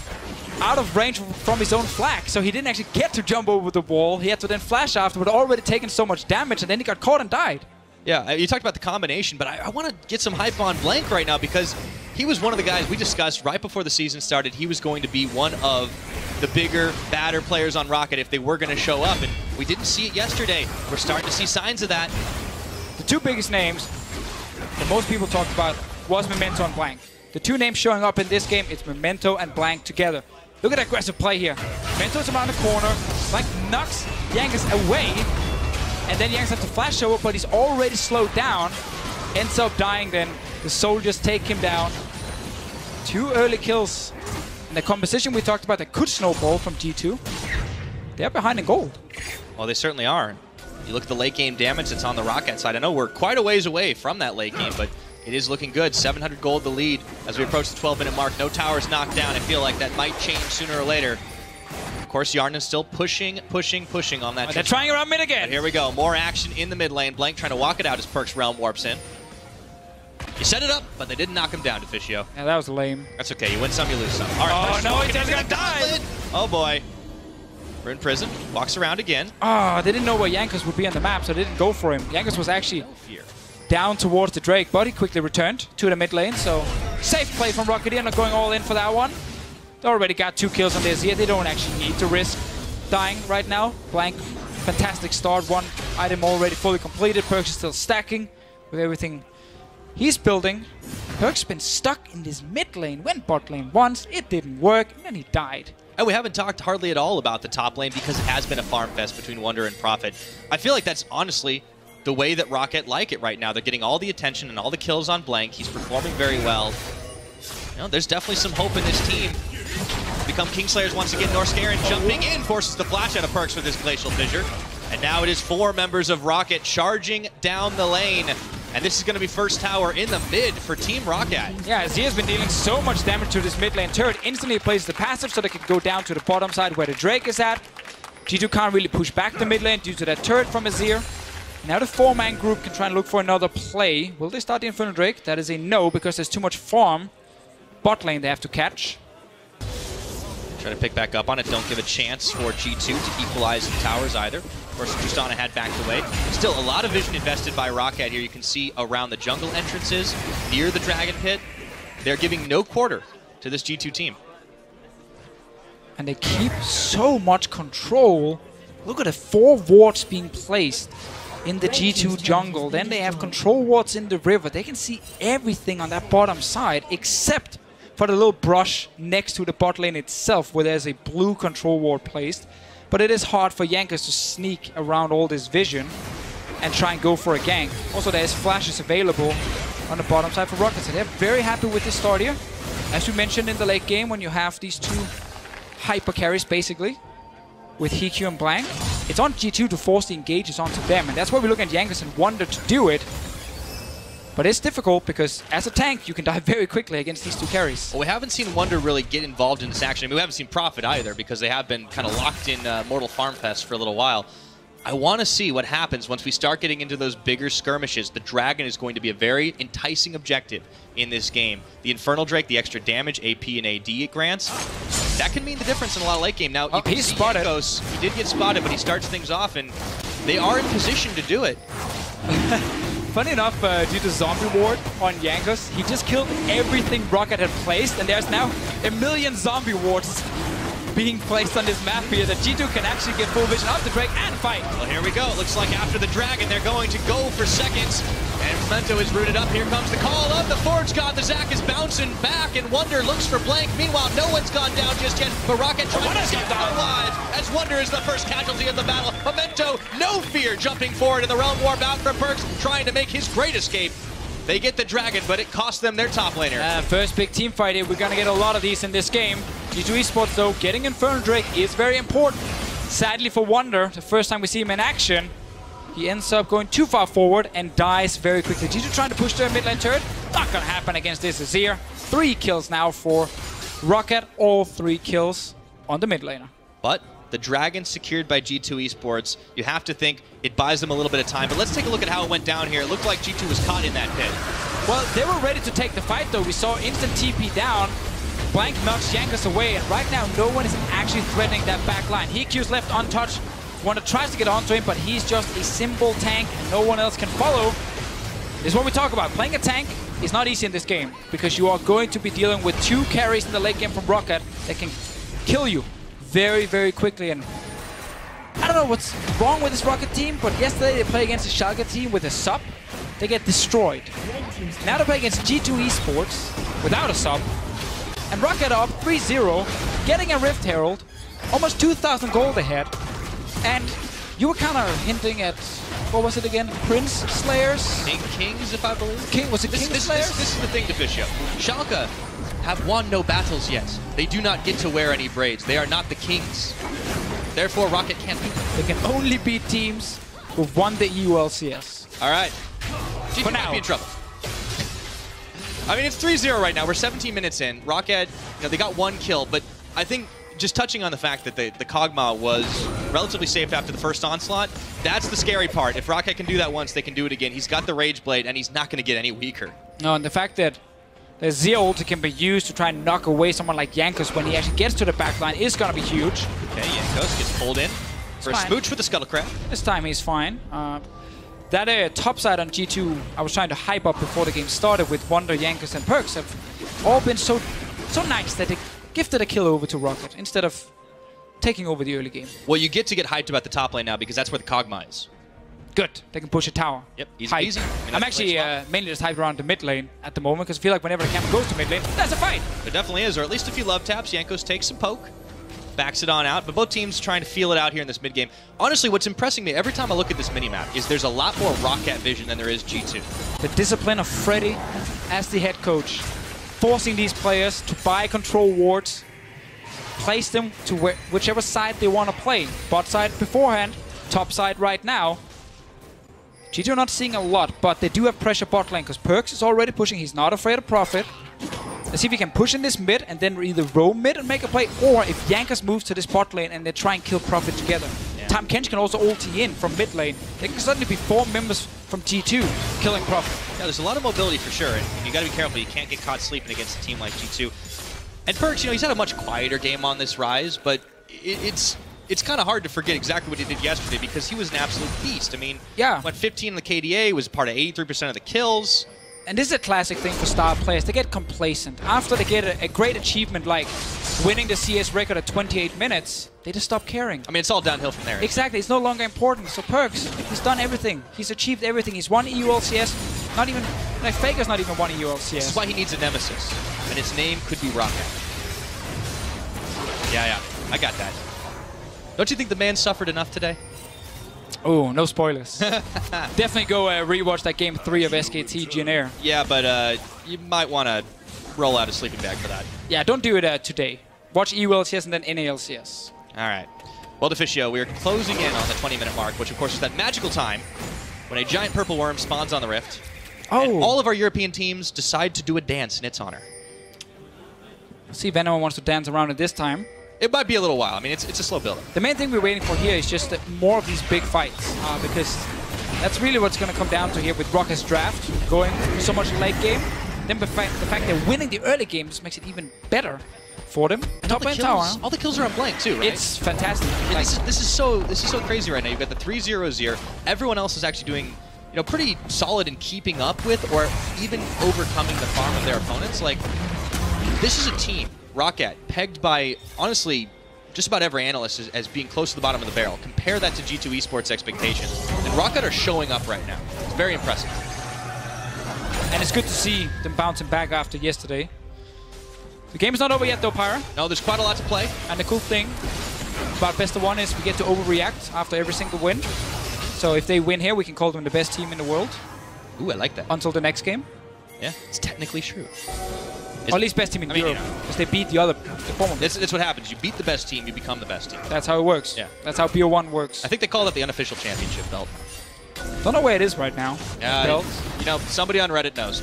out of range from his own flag. So he didn't actually get to jump over the wall. He had to then flash after, but already taken so much damage, and then he got caught and died. Yeah, you talked about the combination, but I want to get some hype on Blank right now, because he was one of the guys we discussed right before the season started. He was going to be one of the bigger, badder players on Rocket if they were going to show up, and we didn't see it yesterday. We're starting to see signs of that. The two biggest names that most people talked about was Memento and Blank. The two names showing up in this game, it's Memento and Blank together. Look at that aggressive play here. Memento's around the corner. Blank knocks Jankos away. And then Jankos has to flash over, but he's already slowed down. Ends up dying then. The soldiers take him down. 2 early kills. And the composition we talked about that could snowball from G2. They're behind in gold. Well, they certainly are. You look at the late game damage that's on the Rocket side. I know we're quite a ways away from that late game, but it is looking good. 700 gold the lead as we approach the 12-minute mark. No towers knocked down. I feel like that might change sooner or later. Of course, Yarnan's still pushing on that. They're trying around mid again. But here we go. More action in the mid lane. Blank trying to walk it out as Perk's Realm warps in. You set it up, but they didn't knock him down, Deficio. Yeah, that was lame. That's okay. You win some, you lose some. All right. Oh, no, he's gonna die. Oh, boy. We're in prison. Walks around again. Ah, they didn't know where Jankos would be on the map, so they didn't go for him. Jankos was actually down towards the Drake, but he quickly returned to the mid lane, so safe play from Rocketeer, not going all in for that one. They already got 2 kills on this here. They don't actually need to risk dying right now. Blank, fantastic start. 1 item already fully completed. Perk's is still stacking with everything he's building. Perk's been stuck in this mid lane. Went bot lane once, it didn't work, and then he died. And we haven't talked hardly at all about the top lane because it has been a farm fest between Wonder and Prophet. I feel like that's honestly the way that Rocket like it right now. They're getting all the attention and all the kills on Blank. He's performing very well. You know, there's definitely some hope in this team. Become Kingslayers once again. Norscarin jumping in, forces the flash out of Perks with his Glacial Fissure. And now it is 4 members of Rocket charging down the lane. And this is going to be first tower in the mid for Team Rocket. Yeah, Azir's been dealing so much damage to this mid lane turret. Instantly plays the passive so they can go down to the bottom side where the Drake is at. G2 can't really push back the mid lane due to that turret from Azir. Now the 4-man group can try and look for another play. Will they start the Inferno Drake? That is a no, because there's too much farm. Bot lane they have to catch. Try to pick back up on it. Don't give a chance for G2 to equalize the towers either. Of course, Tristana had backed away. Still, a lot of vision invested by Rocket here. You can see around the jungle entrances, near the Dragon Pit. They're giving no quarter to this G2 team. And they keep so much control. Look at the 4 wards being placed in the G2 jungle. Then they have control wards in the river. They can see everything on that bottom side except for the little brush next to the bot lane itself where there's a blue control ward placed. But it is hard for Jankos to sneak around all this vision and try and go for a gank. Also, there's flashes available on the bottom side for Rocket. So they're very happy with this start here. As we mentioned in the late game, when you have these 2 hyper carries basically with Hikyu and Blank, it's on G2 to force the engages onto them. And that's why we look at Jankos and Wonder to do it. But it's difficult because as a tank, you can die very quickly against these 2 carries. Well, we haven't seen Wonder really get involved in this action. I mean, we haven't seen Prophet either because they have been kind of locked in Mortal Farm Fest for a little while. I want to see what happens once we start getting into those bigger skirmishes. The Dragon is going to be a very enticing objective in this game. The Infernal Drake, the extra damage, AP, and AD it grants, that can mean the difference in a lot of late game. Now, you can he's see spotted. Jankos, he did get spotted, but he starts things off, and they are in position to do it. Funny enough, due to zombie ward on Jankos, he just killed everything Rocket had placed, and there's now a million zombie wards being placed on this map here that G2 can actually get full vision of the Drake and fight. Well, here we go. It looks like after the Dragon, they're going to go for seconds. And Memento is rooted up. Here comes the call of the Forge God. The Zac is bouncing back, and Wonder looks for Blank. Meanwhile, no one's gone down just yet, but Rocket trying to save their lives as Wonder is the first casualty of the battle. Memento, no fear, jumping forward in the Realm Warp out from Perks, trying to make his great escape. They get the Dragon, but it costs them their top laner. First big team fight here. We're going to get a lot of these in this game. G2 Esports, though, getting Infernal Drake is very important. Sadly for Wonder, the first time we see him in action, he ends up going too far forward and dies very quickly. G2 trying to push their mid lane turret. Not going to happen against this Azir. 3 kills now for Rocket. All 3 kills on the mid laner. But the Dragon secured by G2 Esports, you have to think it buys them a little bit of time. But let's take a look at how it went down here. It looked like G2 was caught in that pit. Well, they were ready to take the fight, though. We saw instant TP down. Blank knocks Jankos away, and right now no one is actually threatening that back line. Hikyu's left untouched. Wonder tries to get onto him, but he's just a simple tank and no one else can follow. This is what we talk about. Playing a tank is not easy in this game because you are going to be dealing with 2 carries in the late game from Rocket that can kill you very, very quickly. And I don't know what's wrong with this Rocket team, but yesterday they played against a Schalke team with a sub. They get destroyed. Now they play against G2 Esports without a sub. And Rocket up 3-0, getting a Rift Herald, almost 2,000 gold ahead. And you were kind of hinting at what was it again? Prince Slayers? Kings, if I believe. Was it King Slayers? This is the thing, Deficio. Schalke have won no battles yet. They do not get to wear any braids. They are not the kings. Therefore, Rocket can't beat them. They can only beat teams who've won the EU LCS. All right. G2 For might now. be in trouble. I mean, it's 3-0 right now. We're 17 minutes in. Rocket, they got 1 kill, but I think just touching on the fact that the Kog'Maw was relatively safe after the first onslaught, that's the scary part. If Rocket can do that once, they can do it again. He's got the Rage Blade, and he's not going to get any weaker. No, and the fact that the Zero ulti can be used to try and knock away someone like Jankos when he actually gets to the backline is going to be huge. Okay, Jankos gets pulled in for a smooch with the Scuttle Crab. This time he's fine. That top side on G2 I was trying to hype up before the game started with Wonder, Jankos, and Perks have all been so nice that they gifted a kill over to Rocket instead of taking over the early game. Well, you get to get hyped about the top lane now because that's where the Kog'Maw is. Good. They can push a tower. Yep, easy. I mean, I'm that's actually mainly just hyped around the mid lane at the moment because I feel like whenever the camera goes to mid lane, there's a fight. There definitely is, or at least if you love taps, Jankos takes some poke, backs it on out, but both teams trying to feel it out here in this mid game. Honestly, what's impressing me every time I look at this minimap is there's a lot more Rocket vision than there is G2. The discipline of Freddy as the head coach, forcing these players to buy control wards, place them to whichever side they want to play. Bot side beforehand, top side right now. G2 are not seeing a lot, but they do have pressure bot lane because Perks is already pushing. He's not afraid of Profit. Let's see if he can push in this mid and then either roam mid and make a play, or if Jankos moves to this bot lane and they try and kill Profit together. Yeah. Tam Kench can also ulti in from mid lane. There can suddenly be 4 members from G2 killing Profit. Yeah, there's a lot of mobility for sure, and you got to be careful. You can't get caught sleeping against a team like G2. And Perks, he's had a much quieter game on this Rise, but it's kind of hard to forget exactly what he did yesterday because he was an absolute beast. I mean, yeah, went 15 in the KDA, was part of 83% of the kills. And this is a classic thing for star players. They get complacent. After they get a great achievement like winning the CS record at 28 minutes, they just stop caring. I mean, it's all downhill from there. Exactly. It's no longer important. So Perks, he's done everything. He's achieved everything. He's won EU LCS. Not even, like, Faker's not even won EU LCS. This is why he needs a nemesis. And his name could be Rocket. Yeah, I got that. Don't you think the man suffered enough today? Oh, no spoilers. Definitely go rewatch that game 3 of SKT Jin. Yeah, but you might want to roll out a sleeping bag for that. Yeah, don't do it today. Watch EU LCS and then NALCS. All right. Well, Deficio, we are closing in on the 20-minute mark, which of course is that magical time when a giant purple worm spawns on the rift. Oh. And all of our European teams decide to do a dance in its honor. See if anyone wants to dance around it this time. It might be a little while. I mean, it's a slow build-up. The main thing we're waiting for here is just more of these big fights, because that's really what's going to come down to here with Rocket's draft going so much late game. Then the fact they're winning the early games makes it even better for them. Top lane tower. All the kills are on blank too, right? It's fantastic. Like, this is so crazy right now. You've got the 3-0-0. Everyone else is actually doing, pretty solid in keeping up with or even overcoming the farm of their opponents. Like, this is a team. Rocket, pegged by, honestly, just about every analyst as being close to the bottom of the barrel. Compare that to G2 Esports expectations. And Rocket are showing up right now. It's very impressive. And it's good to see them bouncing back after yesterday. The game is not over yet though, Pyra. No, there's quite a lot to play. And the cool thing about Best of One is we get to overreact after every single win. So if they win here, we can call them the best team in the world. Ooh, I like that. Until the next game. Yeah, it's technically true. Or at least best team in Europe, because they beat the former. That's what happens. You beat the best team, you become the best team. That's how it works. Yeah. That's how BO1 works. I think they call it the unofficial championship belt. Don't know where it is right now. Somebody on Reddit knows.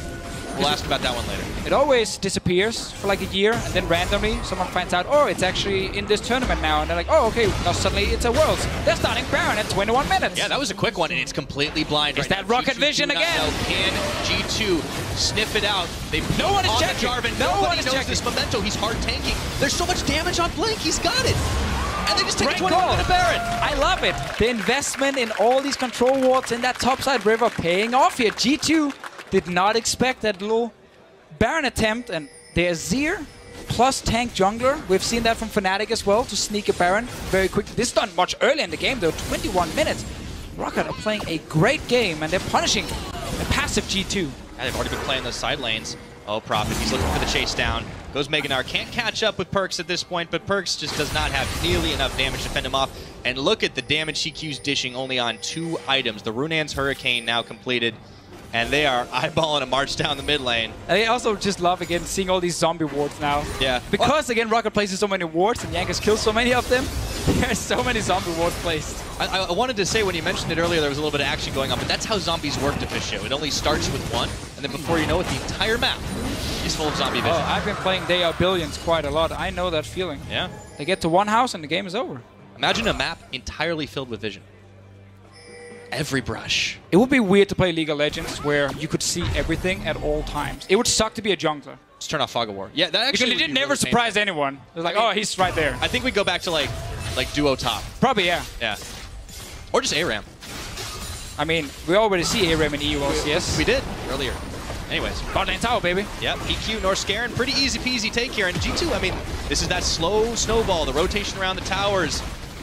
We'll ask about that one later. It always disappears for like a year, and then randomly someone finds out, oh, it's actually in this tournament now, and they're like, oh, okay, now suddenly it's a Worlds. They're starting Baron at 21 minutes. Yeah, that was a quick one, and it's completely blind. Is that Rocket Vision again? Can G2 sniff it out? No one is checking. Jarvan. Nobody knows this Memento. He's hard tanking. There's so much damage on Blink. He's got it. And they just take a 21-minute Baron. I love it. The investment in all these control wards in that topside river paying off here. G2 did not expect that little Baron attempt, and there's Zir plus tank jungler. We've seen that from Fnatic as well, to sneak a Baron very quickly. This is done much earlier in the game though, 21 minutes. Rocket are playing a great game, and they're punishing a passive G2. Yeah, they've already been playing those side lanes. Oh, Prophet, he's looking for the chase down. Goes Meganar. Can't catch up with Perks at this point, but Perks just does not have nearly enough damage to fend him off. And look at the damage CQ's dishing only on 2 items. The Runan's Hurricane now completed, and they are eyeballing a march down the mid lane. I also just love, again, seeing all these zombie wards now. Yeah. Because, again, Rocket places so many wards and Jankos kills so many of them, there's so many zombie wards placed. I wanted to say, when you mentioned it earlier, there was a little bit of action going on, but that's how zombies work, Deficio. It only starts with 1, and then before you know it, the entire map is full of zombie vision. Oh, I've been playing They Are Billions quite a lot. I know that feeling. Yeah. They get to one house and the game is over. Imagine a map entirely filled with vision. Every brush. It would be weird to play League of Legends where you could see everything at all times. It would suck to be a jungler. Just turn off Fog of War. Yeah, that actually because it did never surprise anyone. It was like, oh, he's right there. I think we go back to like duo top. Probably, yeah. Yeah. Or just ARAM. I mean, we already see ARAM in EU LCS. We did earlier. Anyways. Bot lane tower, baby. Yep, PQ, Norscarin, pretty easy peasy take here. And G2, I mean, this is that slow snowball, the rotation around the towers.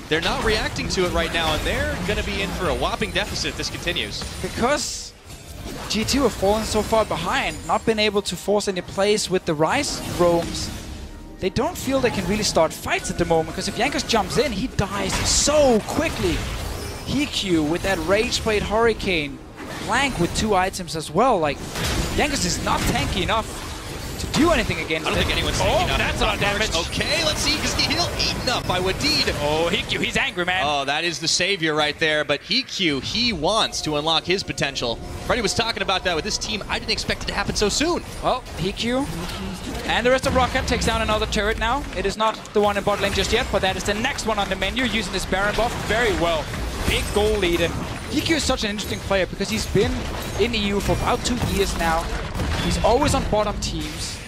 They're not reacting to it right now, and they're going to be in for a whopping deficit if this continues. Because G2 have fallen so far behind, not been able to force any plays with the Rise roams, they don't feel they can really start fights at the moment, because if Jankos jumps in, he dies so quickly. HeQ with that Rage Blade Hurricane, Blank with 2 items as well. Like, Jankos is not tanky enough to do anything against I don't think anyone's tanky enough. That's a lot of damage. Okay, let's see, because the heal eaten up by Wadid. Oh, HeQ, he's angry, man. Oh, that is the savior right there, but HeQ, he wants to unlock his potential. Freddie was talking about that with this team. I didn't expect it to happen so soon. Well, HeQ and the rest of Rocket takes down another turret now. It is not the one in bot lane just yet, but that is the next one on the menu, using this Baron buff very well. Big goal lead, and HeQ is such an interesting player because he's been in EU for about 2 years now. He's always on bottom teams,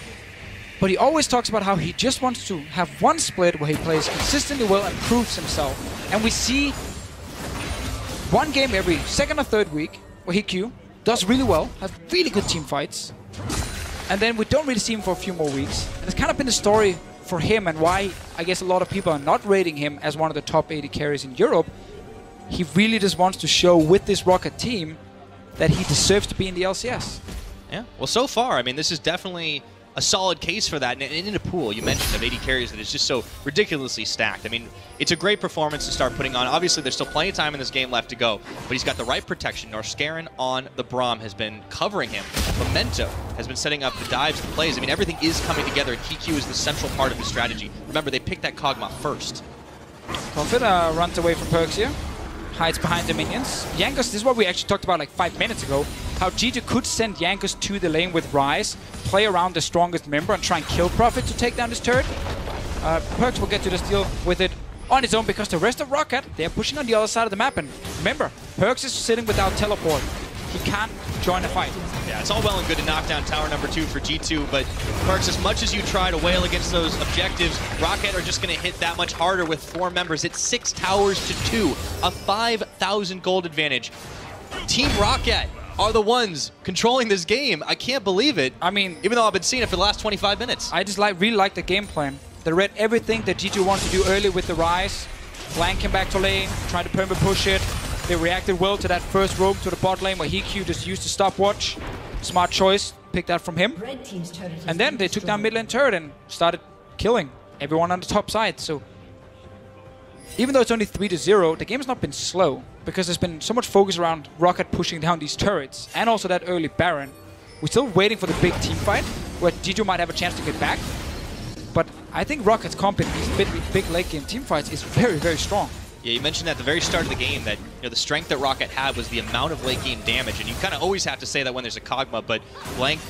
but he always talks about how he just wants to have one split where he plays consistently well and proves himself. And we see one game every second or third week where HeQ does really well, has really good team fights, and then we don't really see him for a few more weeks. And it's kind of been the story for him, and why I guess a lot of people are not rating him as one of the top 80 carries in Europe. He really just wants to show with this Rocket team that he deserves to be in the LCS. Yeah, well, so far, I mean, this is definitely a solid case for that. And in a pool, you mentioned, of 80 carries that is just so ridiculously stacked. I mean, it's a great performance to start putting on. Obviously, there's still plenty of time in this game left to go, but he's got the right protection. Norscarin on the Braum has been covering him. Memento has been setting up the dives, the plays. I mean, everything is coming together, and HeQ is the central part of his strategy. Remember, they picked that Kog'Maw first. Profit runs away from Perks here. Hides behind the minions. Jankos, this is what we actually talked about like 5 minutes ago. How G2 could send Jankos to the lane with Rise, play around the strongest member and try and kill Profit to take down this turret. Perks will get to just deal with it on his own because the rest of Rocket, they're pushing on the other side of the map. And remember, Perks is sitting without teleport. He can't join the fight. Yeah, it's all well and good to knock down tower number 2 for G2, but Perks, as much as you try to wail against those objectives, Rocket are just going to hit that much harder with 4 members. It's 6 towers to 2, a 5,000 gold advantage. Team Rocket are the ones controlling this game. I can't believe it. I mean, even though I've been seeing it for the last 25 minutes. I just really like the game plan. They read everything that G2 wanted to do early with the Rise. Flank him back to lane, try to perma push it. They reacted well to that first roam to the bot lane where HeQ just used the stopwatch. Smart choice, picked that from him. And then they took down mid lane turret and started killing everyone on the top side. So even though it's only 3-0, the game has not been slow because there's been so much focus around Rocket pushing down these turrets and also that early Baron. We're still waiting for the big team fight where G2 might have a chance to get back. But I think Rocket's comp in these big late game team fights is very, very strong. Yeah, you mentioned at the very start of the game that the strength that Rocket had was the amount of late game damage, and you kind of always have to say that when there's a Kog'Maw, but Blank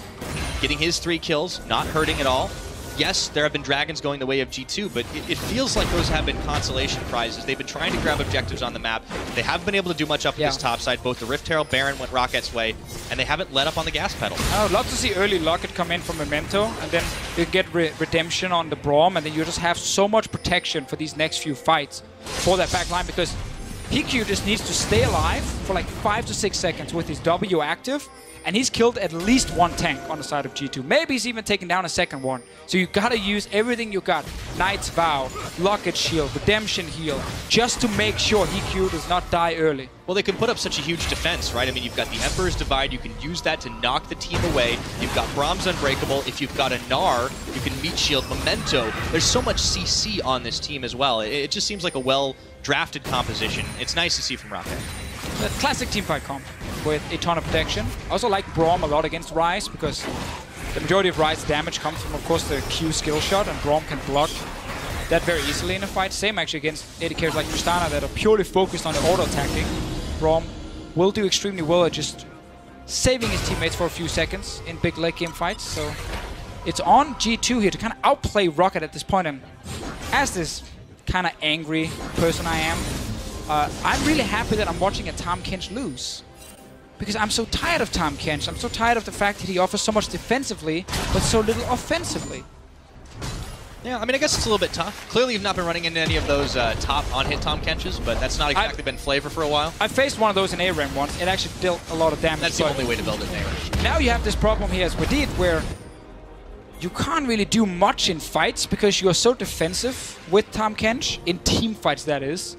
getting his 3 kills, not hurting at all. Yes, there have been dragons going the way of G2, but it feels like those have been consolation prizes. They've been trying to grab objectives on the map. They haven't been able to do much up at this top side. Both the Rift Herald Baron went Rocket's way, and they haven't let up on the gas pedal. I would love to see early Locket come in from Memento, and then you get redemption on the Braum, and then you just have so much protection for these next few fights for that back line, because PQ just needs to stay alive for like 5 to 6 seconds with his W active, and he's killed at least one tank on the side of G2. Maybe he's even taken down a second one. So you gotta use everything you got. Knight's Vow, Locket Shield, Redemption Heal, just to make sure HQ does not die early. Well, they can put up such a huge defense, right? I mean, you've got the Emperor's Divide. You can use that to knock the team away. You've got Braum's Unbreakable. If you've got a Gnar, you can Meat Shield, Memento. There's so much CC on this team as well. It just seems like a well-drafted composition. It's nice to see from Rocket. The classic teamfight comp with a ton of protection. I also like Braum a lot against Ryze because the majority of Ryze's damage comes from, of course, the Q skill shot, and Braum can block that very easily in a fight. Same actually against AD carries like Tristana that are purely focused on the auto-attacking. Braum will do extremely well at just saving his teammates for a few seconds in big late game fights. So it's on G2 here to kind of outplay Rocket at this point. And as this kind of angry person I am, I'm really happy that I'm watching a Tahm Kench lose. Because I'm so tired of Tahm Kench. I'm so tired of the fact that he offers so much defensively, but so little offensively. Yeah, I mean, I guess it's a little bit tough. Clearly, you've not been running into any of those top on-hit Tahm Kenches, but that's not exactly been flavor for a while. I faced one of those in ARAM once. It actually dealt a lot of damage. That's the only way to build it in ARAM. Now you have this problem here as Wadid, where you can't really do much in fights because you are so defensive with Tahm Kench, in team fights that is,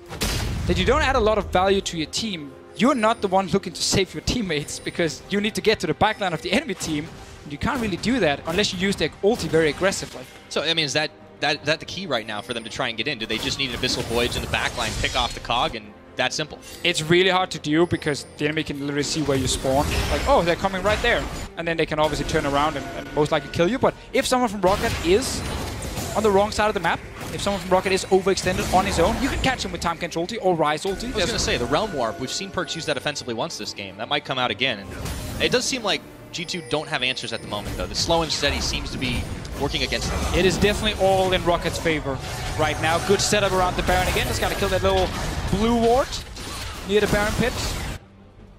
that you don't add a lot of value to your team. You're not the one looking to save your teammates because you need to get to the backline of the enemy team. And you can't really do that unless you use their ulti very aggressively. So, I mean, is that the key right now for them to try and get in? Do they just need an Abyssal Voyage in the backline, pick off the cog, and that simple? It's really hard to do because the enemy can literally see where you spawn. Like, oh, they're coming right there. And then they can obviously turn around and most likely kill you. But if someone from Rocket is on the wrong side of the map, if someone from Rocket is overextended on his own, you can catch him with Tahm Kench ulti or Ryze ulti. I was going to say, the Realm Warp, we've seen Perkz use that offensively once this game. That might come out again. And it does seem like G2 don't have answers at the moment, though. The slow and steady seems to be working against them. It is definitely all in Rocket's favor right now. Good setup around the Baron again. Just got to kill that little blue ward near the Baron pit.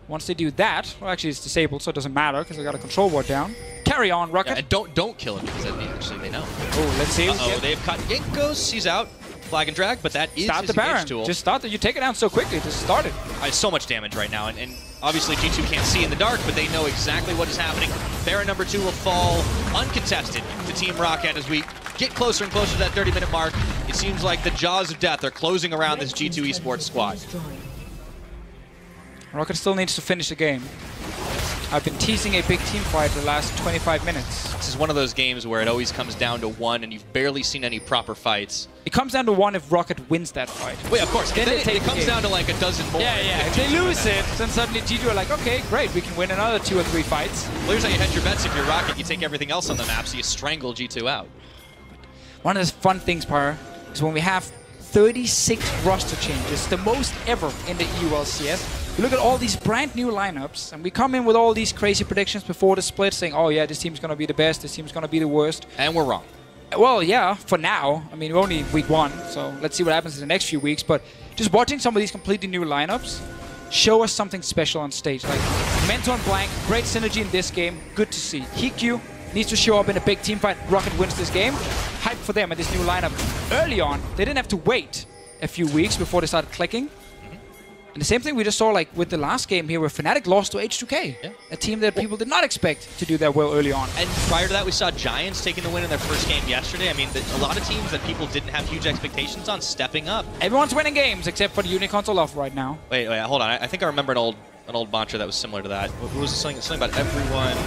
Once they do that, well, actually it's disabled, so it doesn't matter because they got a control ward down. Carry on, Rocket. Yeah, and don't kill him because actually they know. Oh, let's see. Uh-oh, they've cut Ginkgo's. He's out. Flag and drag, but that is start his the Baron. tool. Just start it. You take it down so quickly. Just start it. So much damage right now, and obviously G2 can't see in the dark, but they know exactly what is happening. Baron number 2 will fall uncontested to Team Rocket as we get closer and closer to that 30-minute mark. It seems like the jaws of death are closing around this G2 esports squad. Rocket still needs to finish the game. I've been teasing a big team fight the last 25 minutes. This is one of those games where it always comes down to one, and you've barely seen any proper fights. It comes down to one if Rocket wins that fight. Well, yeah, of course. Then it comes down to like a dozen more. Yeah, yeah. If they lose it, then suddenly G2 are like, okay, great, we can win another 2 or 3 fights. Well, here's how you hedge your bets. If you're Rocket, you take everything else on the map, so you strangle G2 out. One of the fun things, Pyre, is when we have 36 roster changes, the most ever in the EU LCS. We look at all these brand new lineups, and we come in with all these crazy predictions before the split, saying, oh yeah, this team's going to be the best, this team's going to be the worst. And we're wrong. Well, yeah, for now. I mean, we're only week 1, so let's see what happens in the next few weeks. But just watching some of these completely new lineups show us something special on stage. Like, Memento and Blank, great synergy in this game, good to see. HQ needs to show up in a big team fight. Rocket wins this game. Hype for them at this new lineup. Early on, they didn't have to wait a few weeks before they started clicking. And the same thing we just saw like with the last game here where Fnatic lost to H2K. Yeah. A team that people did not expect to do that well early on. And prior to that, we saw Giants taking the win in their first game yesterday. I mean, a lot of teams that people didn't have huge expectations on stepping up. Everyone's winning games except for the Unicorns off right now. Wait, hold on. I think I remember an old mantra that was similar to that. What was something about everyone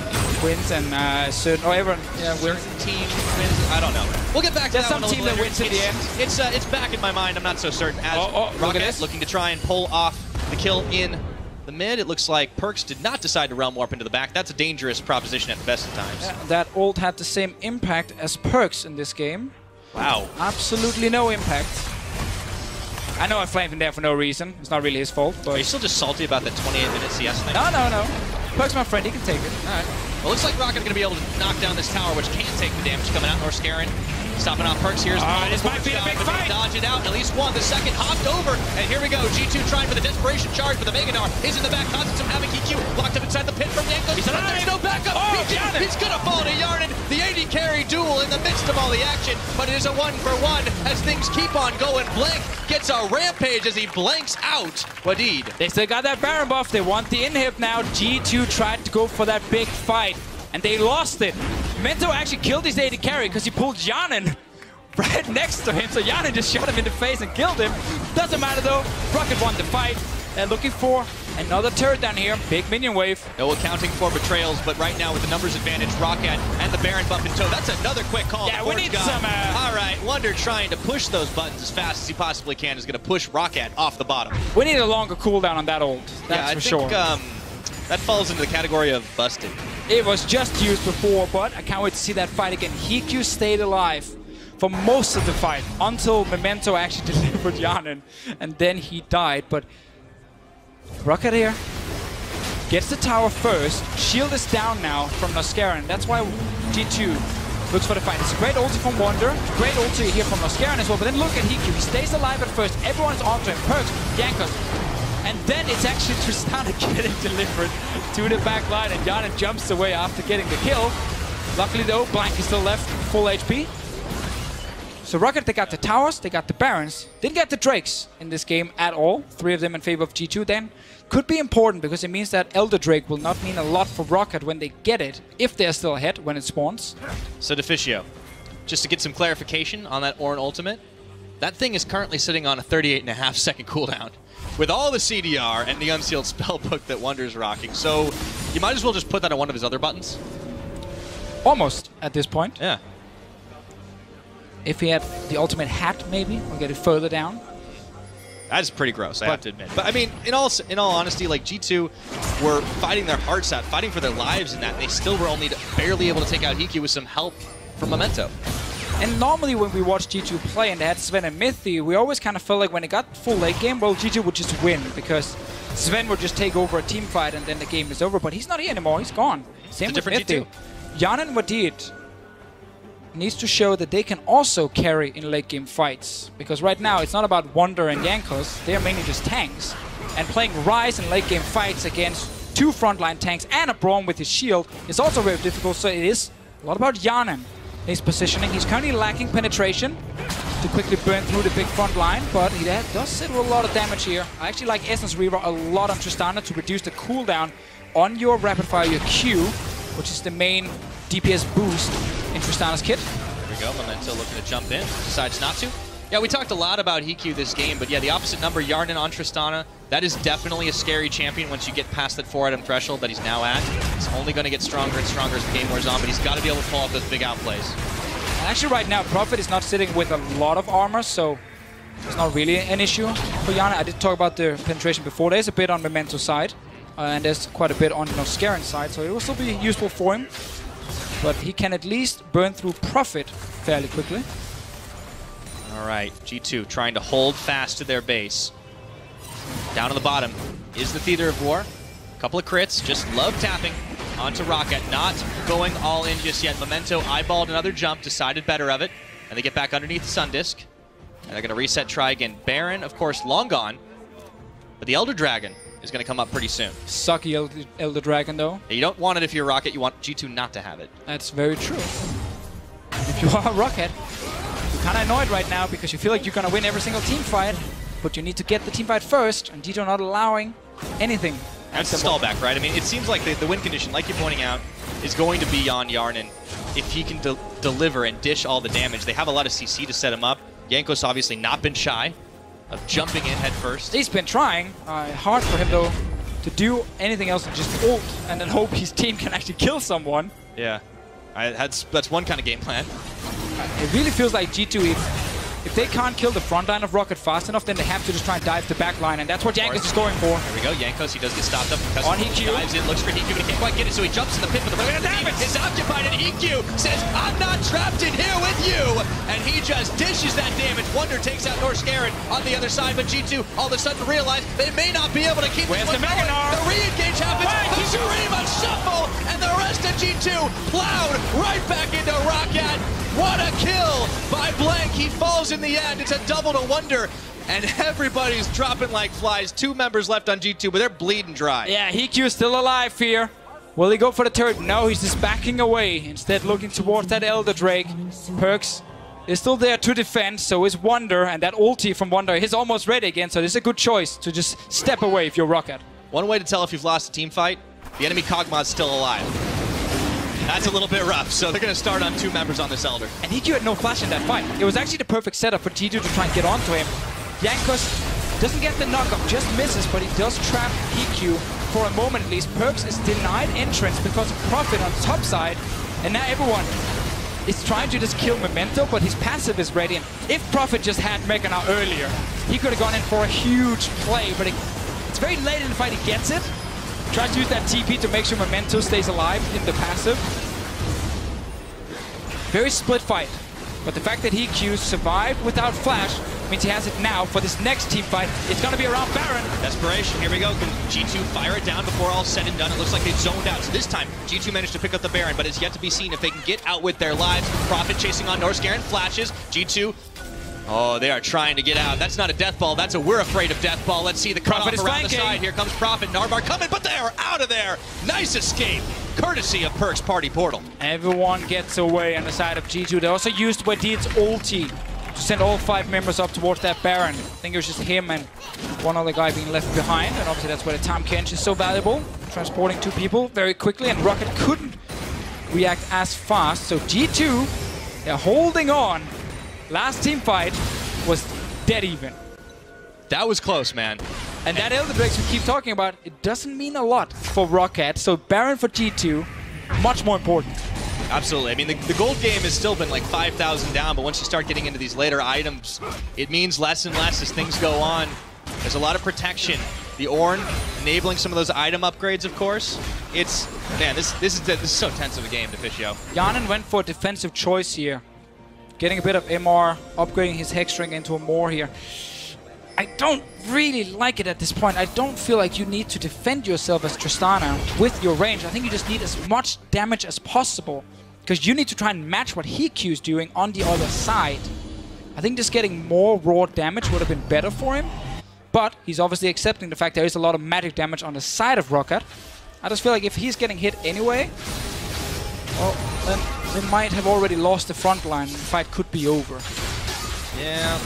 wins and certain everyone certain team wins? I don't know. We'll get back to that. There's some team that wins in the end. It's back in my mind. I'm not so certain. As Rocket looking to try and pull off the kill in the mid. It looks like Perkz did not decide to realm warp into the back. That's a dangerous proposition at the best of times. Yeah, that ult had the same impact as Perkz in this game. Wow. Absolutely no impact. I know I flamed him there for no reason. It's not really his fault. But are you still just salty about the 28-minute CS thing? No. Perkz my friend. He can take it. All right. Well, looks like Rocket going to be able to knock down this tower, which can take the damage coming out. Norscarin stopping off Perkz. Here's this might be a big fight. Dodge it out. At least one. The second hopped over. And here we go. G2 trying for the desperation charge, but the Mega Gnar is in the back, causing some havoc. EQ locked up inside the pit from Yanko. There's no backup. Oh, he's going to fall to Yarnan. The AD carry duel in the midst of all the action, but it is a 1-for-1 as things keep on going. Blank gets a rampage as he blanks out Wadid. They still got that Baron buff. They want the inhib now. G2 tried to go for that big fight, and they lost it. Mento actually killed his AD carry because he pulled Yanin right next to him, so Yanin just shot him in the face and killed him. Doesn't matter though, Rocket won the fight. They're looking for another turret down here, big minion wave. No accounting for betrayals, but right now with the numbers advantage, Rocket and the Baron buff in tow. That's another quick call. Yeah, we need some... All right, Wonder trying to push those buttons as fast as he possibly can is going to push Rocket off the bottom. We need a longer cooldown on that ult, that's for sure. That falls into the category of busted. It was just used before, but I can't wait to see that fight again. Hikyu stayed alive for most of the fight until Memento actually delivered Yanin, and then he died. But Rocket here gets the tower first. Shield is down now from Noskaran. That's why G2 looks for the fight. It's a great ulti from Wonder, great ulti here from Noskaran as well. But then look at Hikyu. He stays alive at first. Everyone's onto him. Perks, Yankos. And then it's actually Tristana getting delivered to the back line, and Yanin jumps away after getting the kill. Luckily though, Blank is still left full HP. So Rocket, they got the towers, they got the Barons, didn't get the Drakes in this game at all. 3 of them in favor of G2 then. Could be important because it means that Elder Drake will not mean a lot for Rocket when they get it, if they're still ahead when it spawns. So Deficio, just to get some clarification on that Ornn ultimate, that thing is currently sitting on a 38.5 second cooldown with all the CDR and the unsealed spellbook that Wonder's rocking. So you might as well just put that on one of his other buttons. Almost at this point. Yeah. If he had the ultimate hat, maybe, or get it further down. That is pretty gross, I have to admit. But I mean, in all honesty, like G2 were fighting their hearts out, fighting for their lives in that, and they still were only barely able to take out Hikyu with some help from Memento. And normally when we watch G2 play and they had Sven and Mithy, we always kind of felt like when it got full late game, well, G2 would just win because Sven would just take over a team fight and then the game is over. But he's not here anymore, he's gone. Same with Mithy. Jan and Wadid needs to show that they can also carry in late game fights. Because right now it's not about Wonder and Yankos, they're mainly just tanks. And playing Ryze in late game fights against 2 frontline tanks and a Braum with his shield is also very difficult, so it is a lot about Yanin. His positioning. He's currently lacking penetration to quickly burn through the big front line, but he does sit with a lot of damage here. I actually like Essence Reaver a lot on Tristana to reduce the cooldown on your rapid fire, your Q, which is the main DPS boost in Tristana's kit. There we go, Memento looking to jump in, decides not to. Yeah, we talked a lot about Hikyu this game, but yeah, the opposite number, Yarnin on Tristana, that is definitely a scary champion once you get past that 4-item threshold that he's now at. He's only going to get stronger and stronger as the game wears on, but he's got to be able to pull off those big outplays. And actually right now, Prophet is not sitting with a lot of armor, so it's not really an issue for Yana. I did talk about the penetration before. There's a bit on Memento's side, and there's quite a bit on Noskaran's side, so it will still be useful for him. But he can at least burn through Prophet fairly quickly. All right, G2 trying to hold fast to their base. Down on the bottom is the Theater of War. A couple of crits, just love tapping onto Rocket. Not going all in just yet. Memento eyeballed another jump, decided better of it. And they get back underneath the Sun Disk. And they're going to reset, try again. Baron, of course, long gone. But the Elder Dragon is going to come up pretty soon. Sucky Elder Dragon, though. You don't want it if you're Rocket. You want G2 not to have it. That's very true. If you are Rocket, you're kind of annoyed right now because you feel like you're going to win every single team fight, but you need to get the team fight first, and G2 not allowing anything. That's the stallback, right? I mean, it seems like the win condition, like you're pointing out, is going to be on Yarnin if he can deliver and dish all the damage. They have a lot of CC to set him up. Yanko's obviously not been shy of jumping in head first. He's been trying. Hard for him, though, to do anything else than just ult and then hope his team can actually kill someone. Yeah, that's one kind of game plan. It really feels like G2, if they can't kill the front line of Rocket fast enough, then they have to just try and dive the back line, and that's what Yankos is going for. There we go, Yankos, he does get stopped up because on Hikyu. Dives in, looks for Hikyu, but he can't quite get it, so he jumps in the pit for the rest of the team. It's occupied, and Hikyu says, I'm not trapped in here with you! And he just dishes that damage. Wonder takes out Noskaran on the other side, but G2 all of a sudden realize they may not be able to keep this one going. The re-engage happens, the Shurima shuffle, and the rest of G2 plowed right back into Rocket. What a kill by Blank. He falls in the end. It's a double to Wonder. And everybody's dropping like flies. 2 members left on G2, but they're bleeding dry. Yeah, Hikyu is still alive here. Will he go for the turret? No, he's just backing away. Instead, looking towards that Elder Drake. Perkz is still there to defend, so is Wonder, and that ulti from Wonder is almost ready again, so this is a good choice to just step away if you're Rocket. One way to tell if you've lost a team fight, the enemy Kog'Maw's still alive. That's a little bit rough, so they're going to start on 2 members on this Elder. And EQ had no flash in that fight. It was actually the perfect setup for G2 to try and get onto him. Jankos doesn't get the knockup, just misses, but he does trap EQ for a moment at least. Perkz is denied entrance because of Prophet on top side, and now everyone is trying to just kill Memento, but his passive is ready. And if Prophet just had Mega now earlier, he could have gone in for a huge play, but it's very late in the fight. He gets it. Tries to use that TP to make sure Memento stays alive in the passive. Very split fight. But the fact that EQ survived without flash means he has it now for this next team fight. It's going to be around Baron. Desperation, here we go. Can G2 fire it down before all said and done? It looks like they've zoned out. So this time, G2 managed to pick up the Baron, but it's yet to be seen if they can get out with their lives. Prophet chasing on North, Garen flashes. G2, oh, they are trying to get out. That's not a death ball. That's a we're afraid of death ball. Let's see the cutoff around the side. Here comes Prophet. Narbar coming, but they are out of there. Nice escape, courtesy of Perkz Party Portal. Everyone gets away on the side of G2. They also used Wadid's ulti to send all 5 members up towards that Baron. I think it was just him and one other guy being left behind. And obviously that's where the time Kench is so valuable. Transporting 2 people very quickly, and Rocket couldn't react as fast. So G2, they're holding on. Last team fight was dead even. That was close, man. And that Elder Drakes we keep talking about, it doesn't mean a lot for Rocket. So Baron for G2, much more important. Absolutely. I mean, the gold game has still been like 5,000 down, but once you start getting into these later items, it means less and less as things go on. There's a lot of protection. The Ornn enabling some of those item upgrades, of course. It's, man, this is so tense of a game, Deficio. Yanin went for a defensive choice here. Getting a bit of MR, upgrading his Hexstring into a more here. I don't really like it at this point. I don't feel like you need to defend yourself as Tristana with your range. I think you just need as much damage as possible, because you need to try and match what EQ's doing on the other side. I think just getting more raw damage would have been better for him, but he's obviously accepting the fact there is a lot of magic damage on the side of Rocket. I just feel like if he's getting hit anyway, well, then they might have already lost the front line and the fight could be over. Yeah,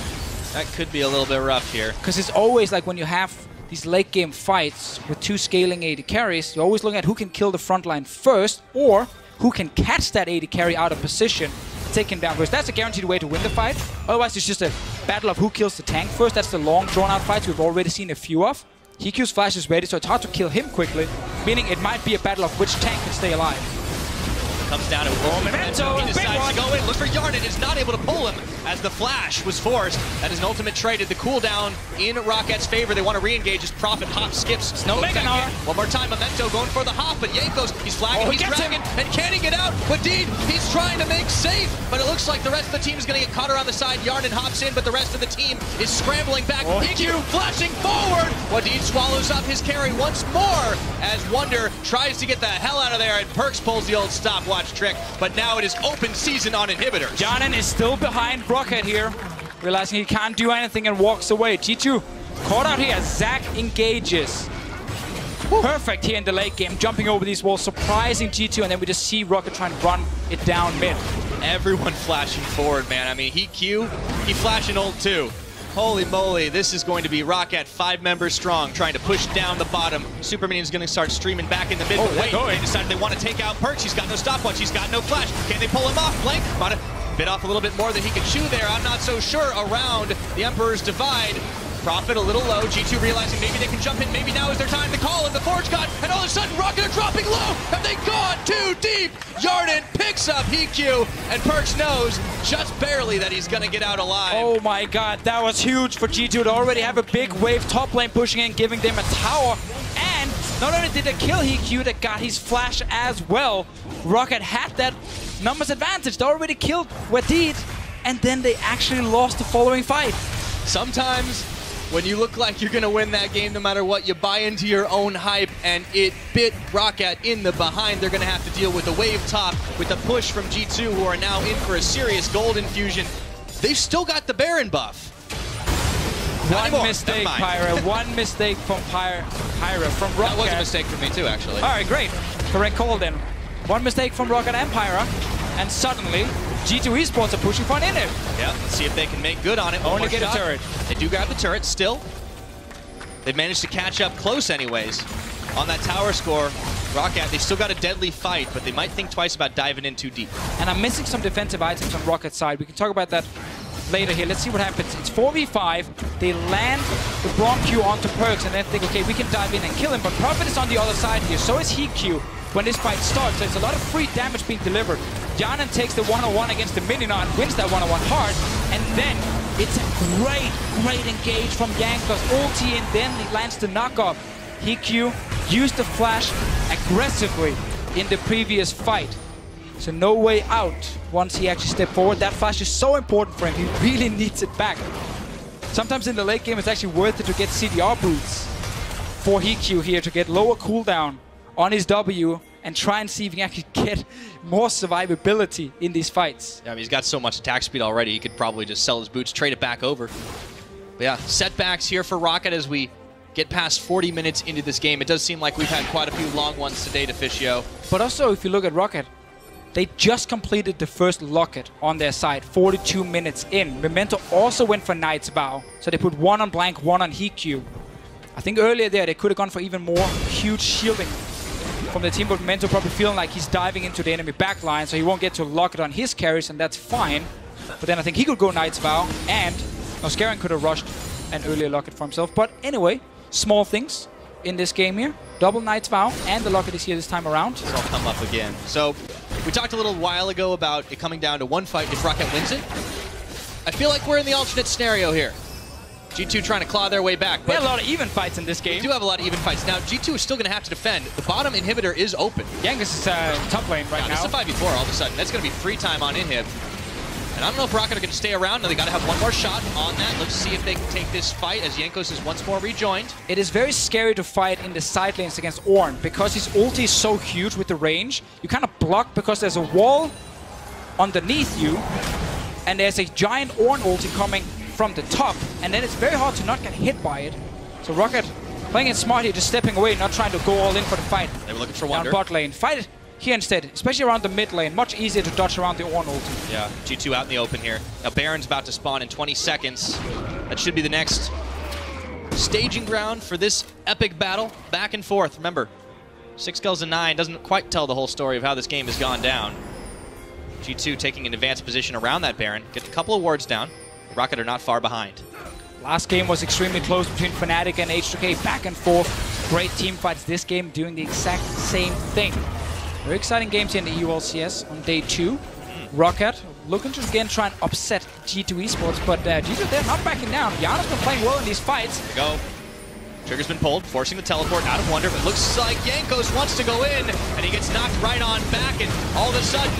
that could be a little bit rough here. Because it's always like when you have these late game fights with 2 scaling AD carries, you're always looking at who can kill the front line first, or who can catch that AD carry out of position, take him down first. That's a guaranteed way to win the fight. Otherwise, it's just a battle of who kills the tank first. That's the long, drawn-out fights we've already seen a few of. EQ's flash is ready, so it's hard to kill him quickly, meaning it might be a battle of which tank can stay alive. Comes down to Memento. He decides to go in. Look for Yarnin. Is not able to pull him as the flash was forced. That is an ultimate traded. The cooldown in Rocket's favor. They want to re-engage as Prophet hop skips. No Mega Gnar. One more time. Memento going for the hop, but Jankos, he's flagging, he's dragging, and can he get out? Wadid, he's trying to make safe, but it looks like the rest of the team is going to get caught around the side. Yarnin hops in, but the rest of the team is scrambling back. EQ flashing forward. Wadid swallows up his carry once more as Wonder tries to get the hell out of there, and Perkz pulls the old stopwatch trick, but now it is open season on inhibitors. Yanin is still behind Rocket here, realizing he can't do anything and walks away. G2 caught out here. Zac engages. Perfect here in the late game, jumping over these walls, surprising G2, and then we just see Rocket trying to run it down mid. Everyone flashing forward, man. I mean, he flashing ult too. Holy moly, this is going to be Rocket 5 members strong, trying to push down the bottom. Super Minion's going to start streaming back in the mid. But wait, they decided they want to take out Perkz. He's got no stopwatch, he's got no flash. Can they pull him off? Blank, about to bit off a little bit more than he could chew there. I'm not so sure around the Emperor's Divide. Prophet a little low. G2 realizing maybe they can jump in. Maybe now is their time to call in the Forge God. And all of a sudden, Rocket are dropping low. Have they gone too deep? Yarnin picks up EQ, and Perkz knows just barely that he's going to get out alive. Oh my god, that was huge for G2 to already have a big wave top lane pushing in, giving them a tower. And not only did they kill EQ, they got his flash as well. Rocket had that numbers advantage. They already killed Wadid, and then they actually lost the following fight. Sometimes when you look like you're going to win that game no matter what, you buy into your own hype, and it bit Rocket in the behind. They're going to have to deal with the wave top, with the push from G2, who are now in for a serious gold infusion. They've still got the Baron buff. One mistake, Pyra. One mistake from Pyra from Rocket. That was a mistake for me too, actually. All right, great. Correct call then. One mistake from Rocket Empire, and suddenly G2 Esports are pushing for an inhib. Yeah, let's see if they can make good on it. Only get a turret. They do grab the turret still. They've managed to catch up close anyways. On that tower score, Rocket, they still got a deadly fight, but they might think twice about diving in too deep. And I'm missing some defensive items on Rocket's side. We can talk about that later here. Let's see what happens. It's 4v5. They land the Bronc Q onto Perks and then think, okay, we can dive in and kill him. But Prophet is on the other side here. So is Q when this fight starts. There's a lot of free damage being delivered. Janan takes the one-on-one against the Minion, wins that one-on-one hard. And then it's a great engage from Jankos. Ulti in, then he lands the knockoff. Q used the flash aggressively in the previous fight. So no way out once he actually stepped forward. That flash is so important for him. He really needs it back. Sometimes in the late game, it's actually worth it to get CDR boots for Q here to get lower cooldown on his W and try and see if he can actually get more survivability in these fights. Yeah, I mean, he's got so much attack speed already, he could probably just sell his boots, trade it back over. But yeah, setbacks here for Rocket as we get past 40 minutes into this game. It does seem like we've had quite a few long ones today, Deficio. But also, if you look at Rocket, they just completed the first locket on their side, 42 minutes in. Memento also went for Knight's Vow, so they put one on Blank, one on Q. I think earlier there, they could have gone for even more huge shielding from the team, but Memento probably feeling like he's diving into the enemy backline, so he won't get to lock it on his carries, and that's fine. But then I think he could go Knight's Vow, and Scarin could have rushed an earlier locket for himself. But anyway, small things in this game here. Double Knight's Vow, and the locket is here this time around. It'll come up again. So, we talked a little while ago about it coming down to one fight if Rocket wins it. I feel like we're in the alternate scenario here. G2 trying to claw their way back. But we have a lot of even fights in this game. We do have a lot of even fights. Now, G2 is still going to have to defend. The bottom inhibitor is open. Yangus is top lane right now. It's a 5v4 all of a sudden. That's going to be free time on inhib. And I don't know if Rocket are going to stay around. No, they got to have one more shot on that. Let's see if they can take this fight as Jankos is once more rejoined. It is very scary to fight in the side lanes against Ornn because his ulti is so huge with the range. You kind of block because there's a wall underneath you, and there's a giant Ornn ulti coming from the top, and then it's very hard to not get hit by it. So Rocket playing it smart here, just stepping away, not trying to go all in for the fight. They were looking for Wonder. Down bot lane. Fight it here instead, especially around the mid lane. Much easier to dodge around the Ornn ulti. Yeah, G2 out in the open here. Now Baron's about to spawn in 20 seconds. That should be the next staging ground for this epic battle. Back and forth. Remember, 6 kills and 9 doesn't quite tell the whole story of how this game has gone down. G2 taking an advanced position around that Baron. Get a couple of wards down. Rocket are not far behind. Last game was extremely close between Fnatic and H2K, back and forth. Great team fights. This game doing the exact same thing. Very exciting games here in the EU LCS on day 2. Rocket looking to again try and upset G2 Esports, but G2, they're not backing down. Yana's been playing well in these fights. There we go. Trigger's been pulled, forcing the teleport out of Wonder, but looks like Jankos wants to go in, and he gets knocked right on back, and all of a sudden,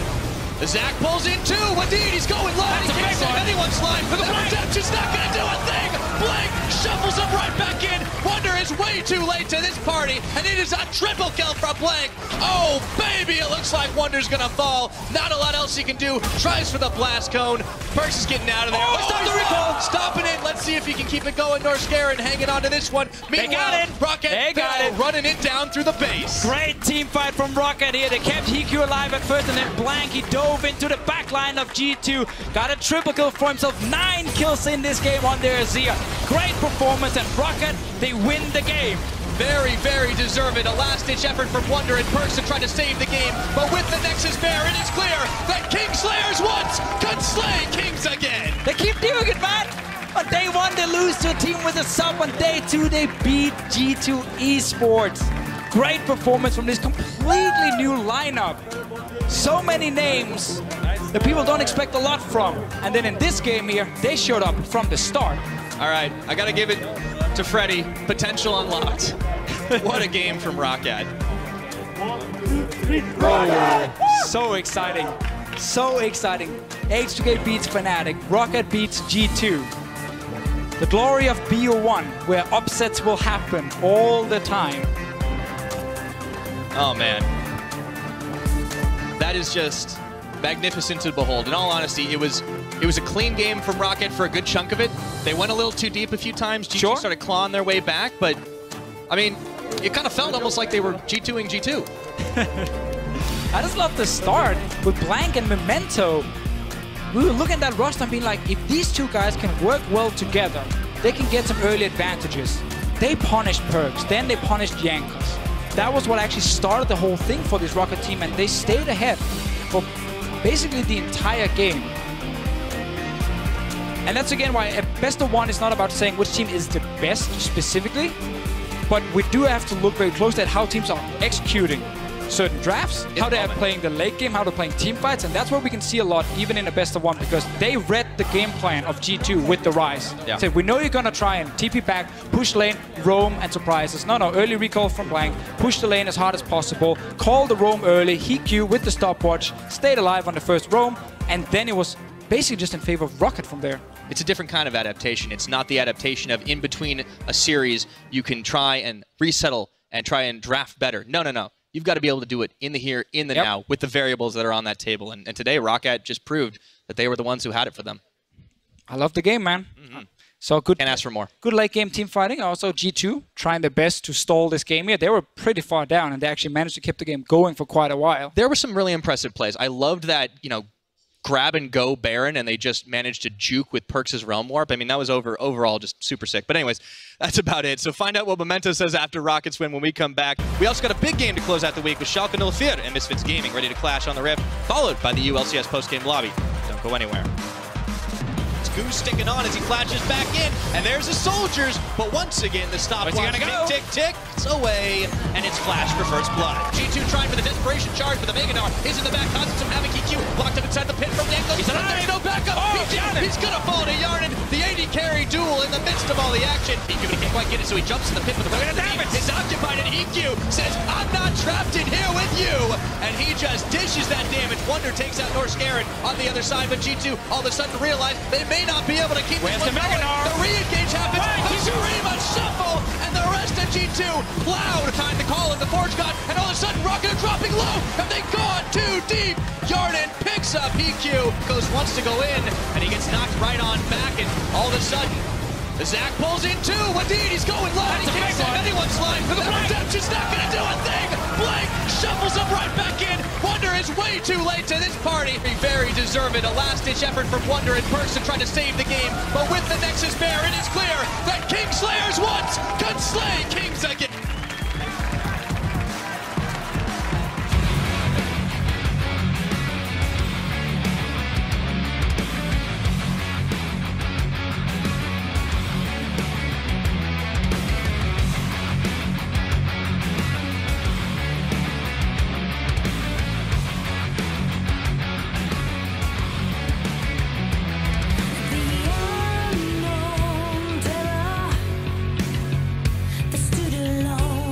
Zach pulls in too. Indeed, he's going low. He can't save anyone's life. But the redemption's not going to do a thing. Blank shuffles him right back in. Wonder is way too late to this party, and it is a triple kill from Blank. Oh, baby, it looks like Wonder's going to fall. Not a lot else he can do. Tries for the blast cone. Perks is getting out of there. Oh, stop the recall. Stopping it. Let's see if he can keep it going. Scarin hanging on to this one. Meanwhile, they got it. Rocket they got it. Running it down through the base. Great team fight from Rocket here. They kept Hiku alive at first, and then Blank, he dove into the backline of G2. Got a triple kill for himself. 9 kills in this game on their Azir. Great performance, and Rocket, they win the game. Very, very deserved. A last-ditch effort from Wonder and Perks to try to save the game. But with the Nexus Bear, it is clear that Kingslayers once could slay Kings again. They keep doing it, man. On day 1, they lose to a team with a sub. On day 2, they beat G2 Esports. Great performance from this completely new lineup. So many names that people don't expect a lot from. And then in this game here, they showed up from the start. All right, I got to give it to Freddy. Potential unlocked. What a game from Rocket. Oh, so exciting. So exciting. H2K beats Fnatic. Rocket beats G2. The glory of BO1, where upsets will happen all the time. Oh, man. That is just magnificent to behold. In all honesty, it was a clean game from Rocket for a good chunk of it. They went a little too deep a few times. G2 sure. started clawing their way back, but, I mean, it kind of felt almost like they were G2ing G2. I just love the start with Blank and Memento. We were looking at that roster and being like, if these two guys can work well together, they can get some early advantages. They punished Perks, then they punished Jankos. That was what actually started the whole thing for this Rocket team, and they stayed ahead for basically the entire game. And that's again why a best of one is not about saying which team is the best specifically, but we do have to look very closely at how teams are executing certain drafts, how they are playing the late game, how they're playing team fights, and that's where we can see a lot even in a best of one, because they read the game plan of G2 with the Rise. Yeah. Said, we know you're gonna try and TP back, push lane, roam, and surprise us. No, early recall from Blank, push the lane as hard as possible, call the roam early, he Q with the stopwatch, stayed alive on the first roam, and then it was basically just in favor of Rocket from there. It's a different kind of adaptation. It's not the adaptation of in between a series you can try and resettle and try and draft better. No. You've got to be able to do it in the here, in the now, with the variables that are on that table. And today, Rocket just proved that they were the ones who had it for them. I love the game, man. So good. Can't ask for more. Good late game team fighting. Also, G2 trying their best to stall this game here. They were pretty far down, and they actually managed to keep the game going for quite a while. There were some really impressive plays. I loved that, grab and go Baron, and they just managed to juke with Perks' Realm Warp. I mean, that was overall just super sick. But anyways, that's about it. So find out what Memento says after Rockets win when we come back. We also got a big game to close out the week with Schalke 04 and Misfits Gaming ready to clash on the Rift, followed by the LCS postgame lobby. Don't go anywhere. Goose sticking on as he flashes back in, and there's the soldiers, but once again the stopwatch tick, it's away, and it's Flash for first blood. G2 trying for the desperation charge, but the Megadar is in the back, causing some havoc. EQ blocked up inside the pit from Yanko. There's no backup. He's gonna fall to Yarnan. The AD carry duel in the midst of all the action. EQ, but he can't quite get it, so he jumps in the pit for the rest of the team. It's occupied, and EQ says, I'm not trapped in here with you, and he just dishes that damage. Wonder takes out Norse Garen on the other side, but G2 all of a sudden realize they may not be able to keep this one going. The re-engage happens, the Shurima shuffle, and the rest of G2 plowed. Time to call in the Forge God, and all of a sudden Rocket are dropping low. Have they gone too deep? Yarnan picks up EQ, goes wants to go in, and he gets knocked right on back, and all of a sudden, Zach pulls in too. Indeed, he's going low. He can't save anyone's life. The redemption's not going to do a thing. Blank shuffles him right back in. Wonder is way too late to this party. Very deserved. A last-ditch effort from Wonder in person trying to save the game. But with the Nexus Bear, it is clear that Kingslayers once could slay Kings again. The studio alone.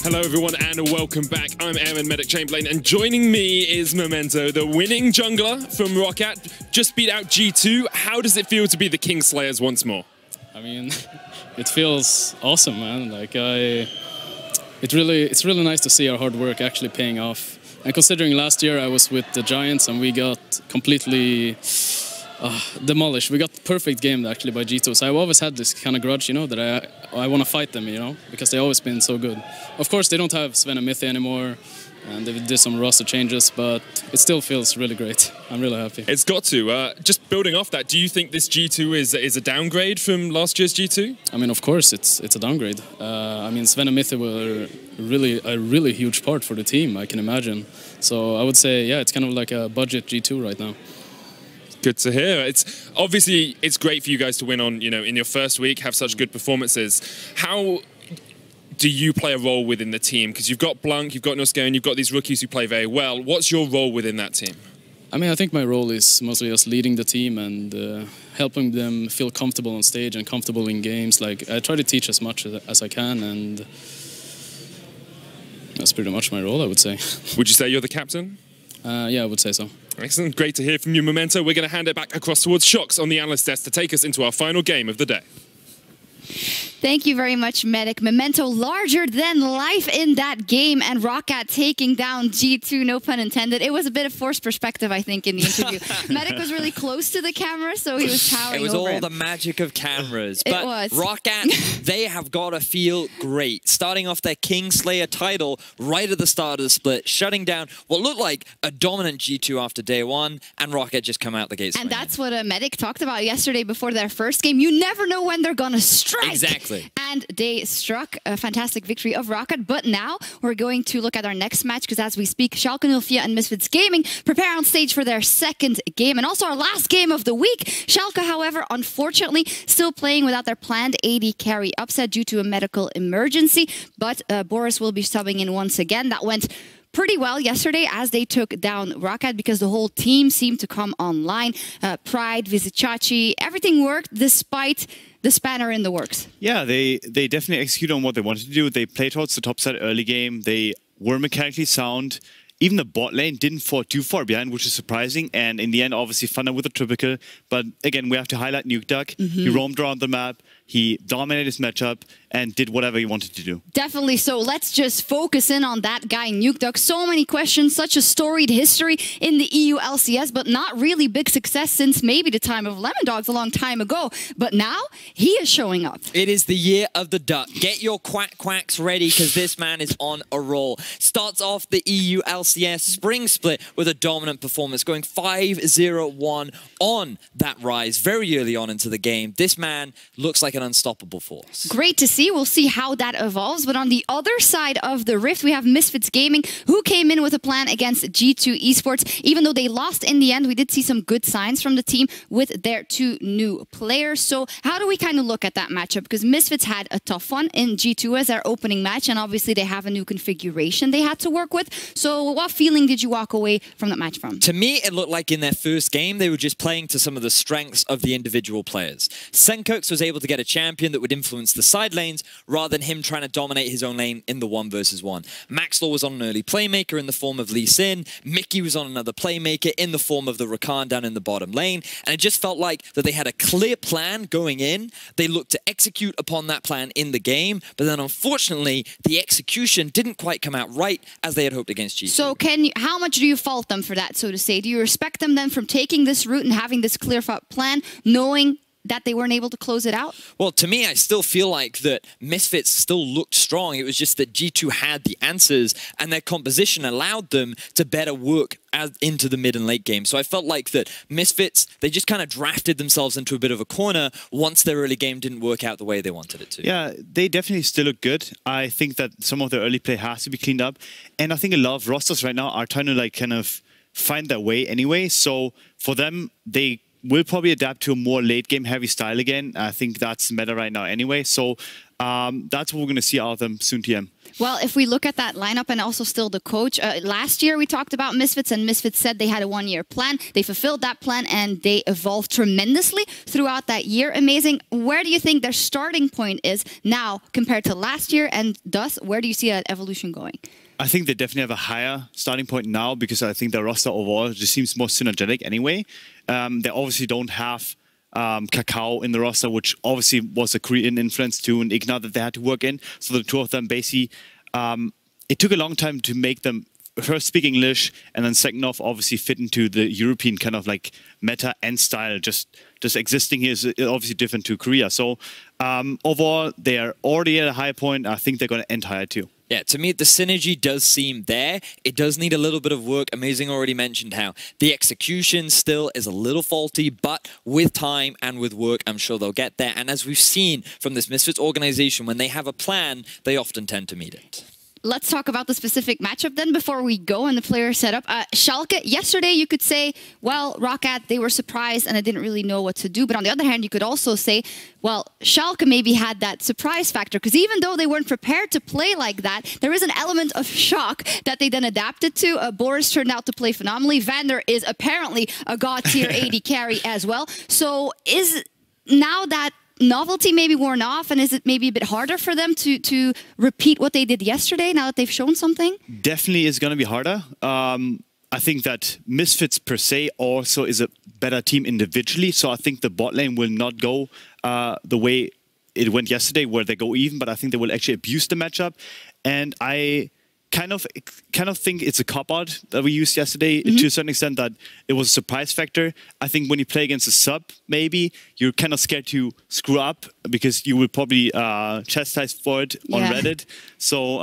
Hello everyone and welcome back. I'm Aaron Medic Chamberlain and joining me is Memento, the winning jungler from Roccat. Just beat out G2. How does it feel to be the Kingslayers once more? I mean, it feels awesome, man. Like it's really nice to see our hard work actually paying off. And considering last year I was with the Giants and we got completely demolished. We got the perfect game actually by G2. So I've always had this kind of grudge, you know, that I want to fight them, you know, because they've always been so good. Of course, they don't have Sven and Mithy anymore, and they did some roster changes, but it still feels really great. I'm really happy. It's got to. Just building off that, do you think this G2 is a downgrade from last year's G2? I mean, of course, it's a downgrade. I mean, Sven and Mithy were a really huge part for the team, I can imagine. So I would say, yeah, it's kind of like a budget G2 right now. Good to hear. It's obviously it's great for you guys to win on, you know, in your first week, have such good performances. How do you play a role within the team? Because you've got Blanc, you've got Noska, and you've got these rookies who play very well. What's your role within that team? I mean, I think my role is mostly just leading the team and helping them feel comfortable on stage and comfortable in games. Like, I try to teach as much as I can, and that's pretty much my role, I would say. Would you say you're the captain? Yeah, I would say so. Excellent. Great to hear from you, Memento. We're going to hand it back across towards Shox on the analyst desk to take us into our final game of the day. Thank you very much, Medic. Memento larger than life in that game, and Roccat taking down G2, no pun intended. It was a bit of forced perspective, I think, in the interview. Medic was really close to the camera, so he was towering over. It was all the magic of cameras. It But was. Roccat, they have got to feel great. Starting off their Kingslayer title right at the start of the split, shutting down what looked like a dominant G2 after day one, and Roccat just come out the gates. And that's what Medic talked about yesterday before their first game. You never know when they're going to strike. Exactly. And they struck a fantastic victory of Roccat. But now we're going to look at our next match, because as we speak, Schalke 04 and Misfits Gaming prepare on stage for their second game and also our last game of the week. Schalke, however, unfortunately, still playing without their planned AD carry upset due to a medical emergency. But Boris will be subbing in once again. That went pretty well yesterday as they took down Roccat, because the whole team seemed to come online. Pride, Vizicachi, everything worked despite the spanner in the works. Yeah, they definitely executed on what they wanted to do. They played towards the top side early game. They were mechanically sound. Even the bot lane didn't fall too far behind, which is surprising. And in the end, obviously, Thunder with a triple. But again, we have to highlight Nukeduck. He roamed around the map. He dominated his matchup and did whatever he wanted to do. Definitely. So let's just focus in on that guy, Nukeduck. So many questions, such a storied history in the EU LCS, but not really big success since maybe the time of Lemon Dogs a long time ago. But now he is showing up. It is the year of the duck. Get your quacks ready, because this man is on a roll. Starts off the EU LCS spring split with a dominant performance, going 5-0-1 on that rise very early on into the game. This man looks like an unstoppable force. Great to see. We'll see how that evolves. But on the other side of the rift, we have Misfits Gaming, who came in with a plan against G2 Esports. Even though they lost in the end, we did see some good signs from the team with their two new players. So how do we kind of look at that matchup? Because Misfits had a tough one in G2 as their opening match, and obviously they have a new configuration they had to work with. So what feeling did you walk away from that match from? To me, it looked like in their first game, they were just playing to some of the strengths of the individual players. Senkox was able to get a champion that would influence the side lanes rather than him trying to dominate his own lane in the 1v1. Maxlaw was on an early playmaker in the form of Lee Sin. Mickey was on another playmaker in the form of the Rakan down in the bottom lane. And it just felt like that they had a clear plan going in. They looked to execute upon that plan in the game. But then unfortunately, the execution didn't quite come out right as they had hoped against G2. So how much do you fault them for that, so to say? Do you respect them then from taking this route and having this clear plan, knowing that they weren't able to close it out? Well, to me, I still feel like that Misfits still looked strong. It was just that G2 had the answers, and their composition allowed them to better work into the mid and late game. So I felt like that Misfits, they just kind of drafted themselves into a bit of a corner once their early game didn't work out the way they wanted it to. Yeah, they definitely still look good. I think that some of their early play has to be cleaned up. And I think a lot of rosters right now are trying to like kind of find their way anyway. So for them, they will probably adapt to a more late game heavy style again. I think that's meta right now anyway. So that's what we're going to see out of them soon, TM. Well, if we look at that lineup and also still the coach, last year we talked about Misfits, and Misfits said they had a one-year plan. They fulfilled that plan and they evolved tremendously throughout that year. Amazing. Where do you think their starting point is now compared to last year, and thus, where do you see that evolution going? I think they definitely have a higher starting point now because I think their roster overall just seems more synergetic anyway. They obviously don't have Kakao in the roster, which obviously was a Korean influence too, and Igna that they had to work in. So the two of them basically, it took a long time to make them first speak English, and then second off, obviously fit into the European kind of like meta and style. Just existing here is obviously different to Korea. So overall, they are already at a high point. I think they're going to end higher too. Yeah, to me, the synergy does seem there. It does need a little bit of work. Amazing already mentioned how the execution still is a little faulty, but with time and with work, I'm sure they'll get there. And as we've seen from this Misfits organization, when they have a plan, they often tend to meet it. Let's talk about the specific matchup then before we go and the player setup. Schalke, yesterday you could say, well, Roccat, they were surprised and they didn't really know what to do. But on the other hand, you could also say, well, Schalke maybe had that surprise factor because even though they weren't prepared to play like that, there is an element of shock that they then adapted to. Boris turned out to play phenomenally. Vander is apparently a god-tier AD carry as well. So is now that novelty maybe worn off, and is it maybe a bit harder for them to repeat what they did yesterday now that they've shown something? Definitely is going to be harder. I think that Misfits per se also is a better team individually, so I think the bot lane will not go the way it went yesterday, where they go even, but I think they will actually abuse the matchup. And I kind of think it's a cop-out that we used yesterday to a certain extent, that it was a surprise factor. I think when you play against a sub, maybe you're kind of scared to screw up because you will probably chastise for it on Reddit. So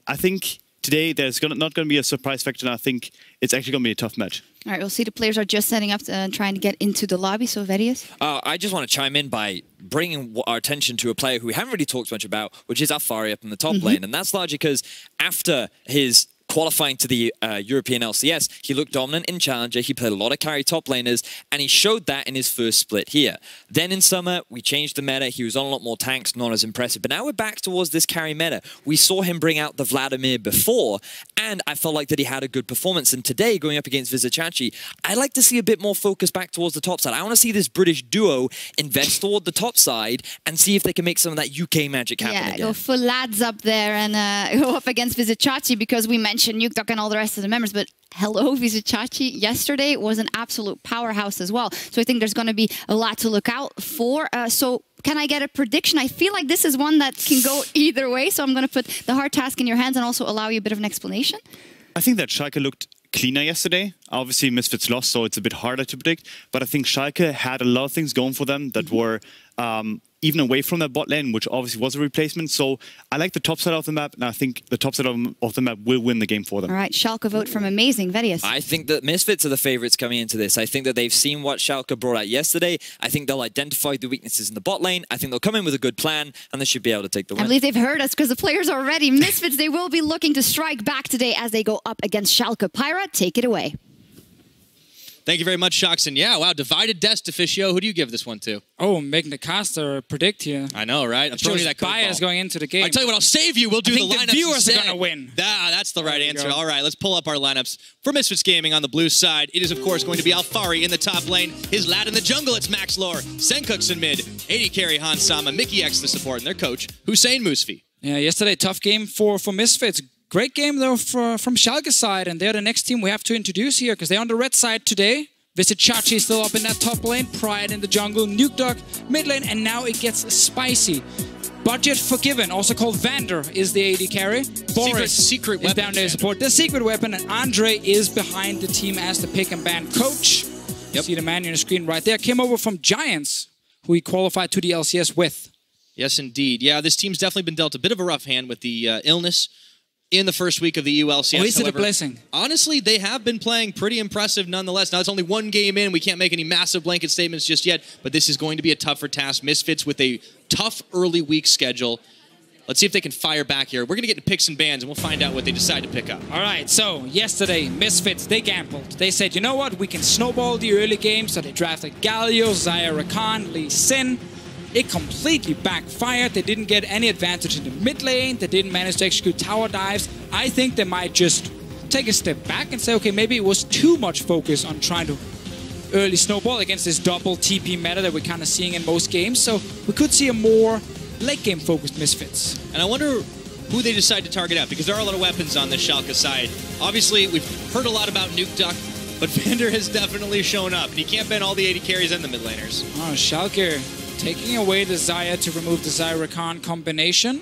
I think today there's not going to be a surprise factor, and I think it's actually going to be a tough match. All right, we'll see the players are just setting up and trying to get into the lobby. So, Verius? I just want to chime in by bringing our attention to a player who we haven't really talked much about, which is Afari up in the top lane. And that's largely because after his qualifying to the European LCS, he looked dominant in Challenger, he played a lot of carry top laners, and he showed that in his first split here. Then in Summer, we changed the meta, he was on a lot more tanks, not as impressive, but now we're back towards this carry meta. We saw him bring out the Vladimir before, and I felt like that he had a good performance, and today, going up against Vizicachi, I'd like to see a bit more focus back towards the top side. I want to see this British duo invest toward the top side and see if they can make some of that UK magic happen again. Go full lads up there and go up against Vizicachi, because we mentioned Nukeduck and all the rest of the members, but hello, Vizicachi yesterday was an absolute powerhouse as well. So I think there's going to be a lot to look out for. So can I get a prediction? I feel like this is one that can go either way, so I'm going to put the hard task in your hands and also allow you a bit of an explanation. I think that Schalke looked cleaner yesterday. Obviously, Misfits lost, so it's a bit harder to predict. But I think Schalke had a lot of things going for them that were even away from their bot lane, which obviously was a replacement. So I like the top side of the map, and I think the top side of the map will win the game for them. All right, Schalke vote from Amazing. Verius? I think that Misfits are the favorites coming into this. I think that they've seen what Schalke brought out yesterday. I think they'll identify the weaknesses in the bot lane. I think they'll come in with a good plan, and they should be able to take the win. I believe they've heard us because the players are ready. Misfits, they will be looking to strike back today as they go up against Schalke. Pyra, take it away. Thank you very much, Shoxon. Yeah, wow, divided Dest officio. Who do you give this one to? Oh, making the caster predict here. I know, right? I'm throwing you that bias going into the game. I'll tell you what, I'll save you. We'll do the lineups. The viewers instead. are going to win. That's the right answer. All right, let's pull up our lineups. For Misfits Gaming on the blue side, it is, of course, going to be Alfari in the top lane. His lad in the jungle, it's Max Lore. Senkooks in mid. 80 carry Han Sama. Mickey X the support, and their coach, Hussein Musfi. Yeah, yesterday, tough game for Misfits. Great game, though, from Schalke's side. And they're the next team we have to introduce here, because they're on the red side today. Vizicachi still up in that top lane, Pride in the jungle, Nukeduck mid lane, and now it gets spicy. Budget Forgiven, also called Vander, is the AD carry. Boris secret is down there to support the secret weapon, and Andre is behind the team as the pick and ban coach. You see the man on the screen right there. Came over from Giants, who he qualified to the LCS with. Yes, indeed. Yeah, this team's definitely been dealt a bit of a rough hand with the illness in the first week of the ULCS. Or is it a blessing? Honestly, they have been playing pretty impressive nonetheless. Now, it's only one game in. We can't make any massive blanket statements just yet, but this is going to be a tougher task. Misfits with a tough early week schedule. Let's see if they can fire back here. We're going to get into picks and bans, and we'll find out what they decide to pick up. All right, so yesterday, Misfits, they gambled. They said, you know what, we can snowball the early game, so they drafted Galio, Zyra Khan, Lee Sin. it completely backfired. They didn't get any advantage in the mid lane. They didn't manage to execute tower dives. I think they might just take a step back and say, okay, maybe it was too much focus on trying to early snowball against this double TP meta that we're kind of seeing in most games. So we could see a more late game focused Misfits. And I wonder who they decide to target out, because there are a lot of weapons on the Schalke side. Obviously, we've heard a lot about Nuke Duck, but Vander has definitely shown up, and he can't ban all the AD carries and the mid laners. Oh, Schalke taking away the Xayah to remove the Xayah-Rakan combination,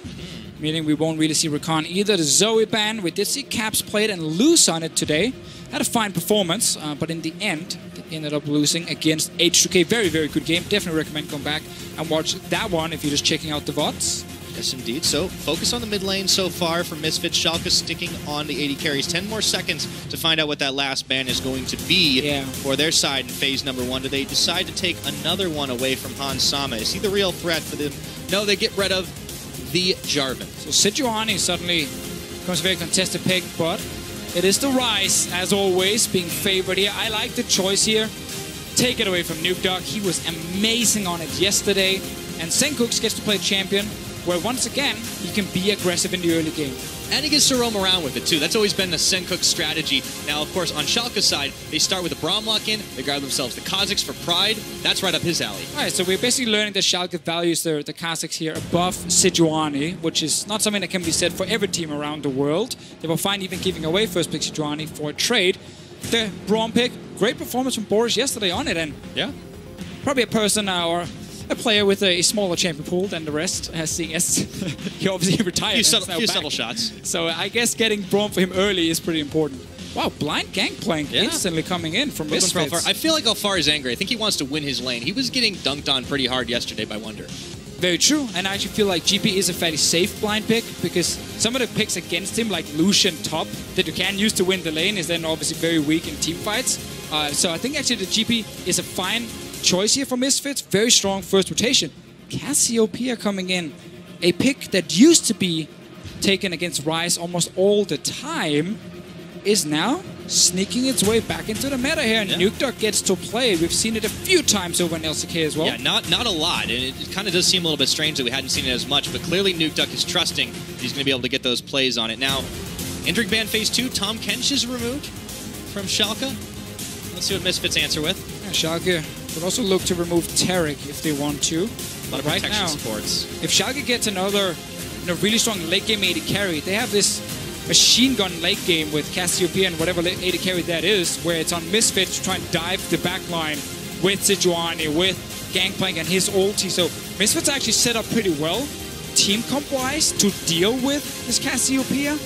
meaning we won't really see Rakan either. The Zoe ban, we did see Caps played and lose on it today. Had a fine performance, but in the end, they ended up losing against H2K. Very, very good game. Definitely recommend going back and watch that one if you're just checking out the VODs. Yes, indeed. So, focus on the mid lane so far for Misfits. Schalke sticking on the AD carries. 10 more seconds to find out what that last ban is going to be for their side in phase number 1. Do they decide to take another one away from Hans Sama? Is he the real threat for them? No, they get rid of the Jarvan. So, Sejuani suddenly becomes a very contested pick, but it is the Rise, as always, being favored here. I like the choice here. Take it away from Nuke Duck. He was amazing on it yesterday. And Senkooks gets to play champion, where once again, he can be aggressive in the early game. And he gets to roam around with it too. That's always been the Senkook strategy. Now, of course, on Schalke's side, they start with a Braum lock-in. They guard themselves the Kha'Zix for Pride. That's right up his alley. All right, so we're basically learning that Schalke values the Kha'Zix here above Sejuani, which is not something that can be said for every team around the world. They were fine even giving away first pick Sejuani for a trade. The Braum pick, great performance from Boris yesterday on it, and probably a person or a player with a smaller champion pool than the rest has CS. He obviously retired. A few subtle shots. So I guess getting Braum for him early is pretty important. Wow, blind gangplank instantly coming in from Misfits. I feel like Alfar is angry. I think he wants to win his lane. He was getting dunked on pretty hard yesterday by Wonder. Very true, and I actually feel like GP is a fairly safe blind pick, because some of the picks against him, like Lucian top, that you can use to win the lane, is then obviously very weak in team fights. So I think actually the GP is a fine choice here for Misfits. Very strong first rotation. Cassiopeia coming in. A pick that used to be taken against Rise almost all the time is now sneaking its way back into the meta here, and Nuke Duck gets to play. We've seen it a few times over in LCK as well. Yeah, not a lot, and it kind of does seem a little bit strange that we hadn't seen it as much, but clearly Nuke Duck is trusting he's going to be able to get those plays on it. Now, entering ban phase 2, Tom Kench is removed from Schalke. Let's see what Misfits answer with. Yeah, Schalke would also look to remove Tarek if they want to. A lot of protection supports. If Schalke gets another really strong late game AD carry, they have this machine gun late game with Cassiopeia and whatever AD carry that is, where it's on Misfits to try and dive the back line with Sejuani, with Gangplank and his ulti. So Misfits actually set up pretty well, team comp-wise, to deal with this Cassiopeia.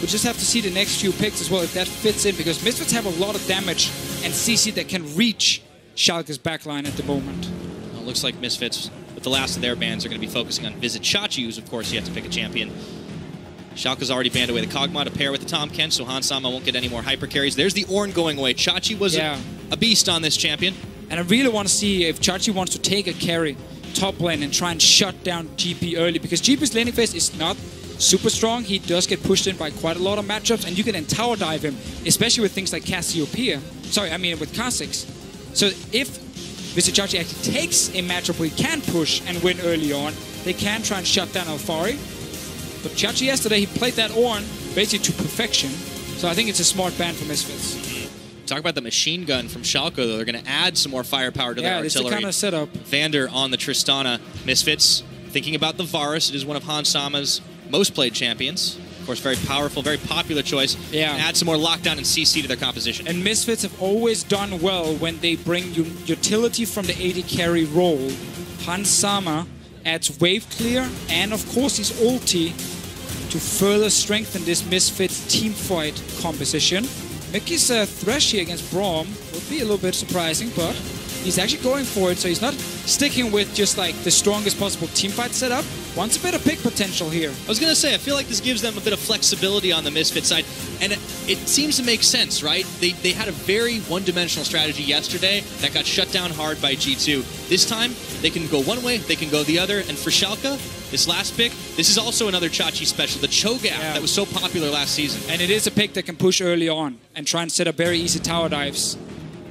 We just have to see the next few picks as well, if that fits in, because Misfits have a lot of damage and CC that can reach Schalke's backline at the moment. Well, it looks like Misfits, with the last of their bans, are going to be focusing on Visit Chachi, who's of course yet to pick a champion. Schalke's already banned away the Kog'Maw to pair with the Tahm Kench, so Hans Sama won't get any more hyper carries. There's the Ornn going away. Chachi was a beast on this champion. And I really want to see if Chachi wants to take a carry top lane and try and shut down GP early, because GP's laning phase is not super strong. He does get pushed in by quite a lot of matchups, and you can then tower dive him, especially with things like Cassiopeia. Sorry, I mean with Kha'Zix. So if Visit Chachi actually takes a matchup where he can push and win early on, they can try and shut down Alfari. But Chachi yesterday, he played that Ornn basically to perfection. So I think it's a smart ban for Misfits. Talk about the machine gun from Schalke, though. They're going to add some more firepower to their artillery. Yeah, it's the kind of setup. Vander on the Tristana. Misfits thinking about the Varus. It is one of Hans Sama's most played champions. Of course, very powerful, very popular choice. Yeah. Add some more lockdown and CC to their composition. And Misfits have always done well when they bring utility from the AD carry role. Hans Sama adds wave clear and, of course, his ulti to further strengthen this Misfits team fight composition. Mickey's thresh here against Braum would be a little bit surprising, but he's actually going for it, so he's not sticking with just like the strongest possible team fight setup. Wants a bit of pick potential here. I was going to say, I feel like this gives them a bit of flexibility on the Misfit side, and it seems to make sense, right? They had a very one-dimensional strategy yesterday that got shut down hard by G2. This time, they can go one way, they can go the other, and for Schalke, this last pick, this is also another Chachi special, the Cho'Gath that was so popular last season. And it is a pick that can push early on and try and set up very easy tower dives.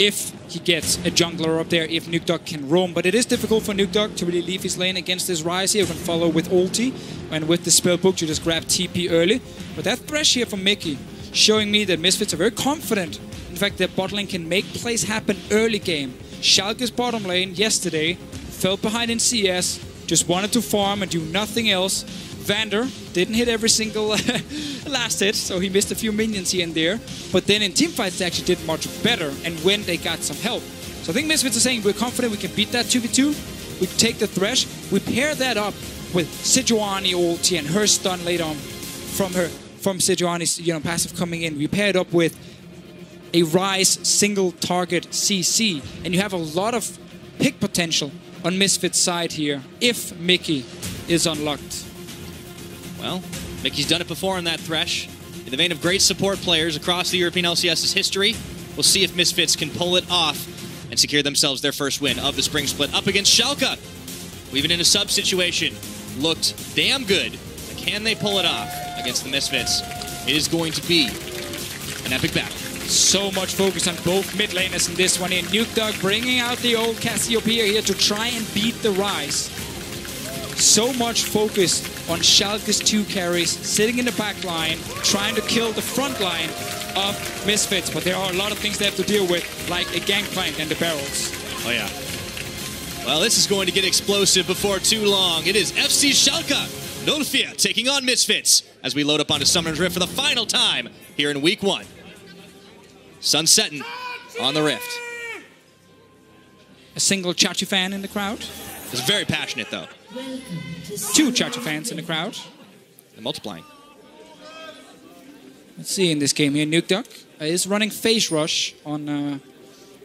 if he gets a jungler up there, if Nukdog can roam. But it is difficult for Nukdog to really leave his lane against this Ryze here. You can follow with ulti, and with the spellbook you just grab TP early. But that thresh here from Mickey, showing me that Misfits are very confident. In fact, their bot lane can make plays happen early game. Schalke's bottom lane yesterday fell behind in CS, just wanted to farm and do nothing else. Vander didn't hit every single last hit, so he missed a few minions here and there. But then in teamfights they actually did much better, and when they got some help. So I think Misfits are saying we're confident we can beat that 2v2. We take the Thresh, we pair that up with Sejuani ulti and her stun later on from Sejuani's passive coming in. We pair it up with a Ryze single target CC, and you have a lot of pick potential on Misfits' side here if Mickey is unlocked. Well, Mickey's done it before on that Thresh. In the vein of great support players across the European LCS's history, we'll see if Misfits can pull it off and secure themselves their first win of the spring split up against Schalke. We've been in a sub situation. Looked damn good. But can they pull it off against the Misfits? It is going to be an epic battle. So much focus on both mid laners in this one here. Nukdog bringing out the old Cassiopeia here to try and beat the Ryze. So much focus on Schalke's 2 carries, sitting in the back line, trying to kill the front line of Misfits. But there are a lot of things they have to deal with, like a gangplank and the barrels. Oh yeah. Well, this is going to get explosive before too long. It is FC Schalke, Nulfia taking on Misfits as we load up onto Summoner's Rift for the final time here in Week 1. Sun setting on the Rift. A single Chachi fan in the crowd. It's very passionate though. 2 Chachi fans in the crowd. And multiplying. Let's see in this game here. Nukdog is running Phase Rush on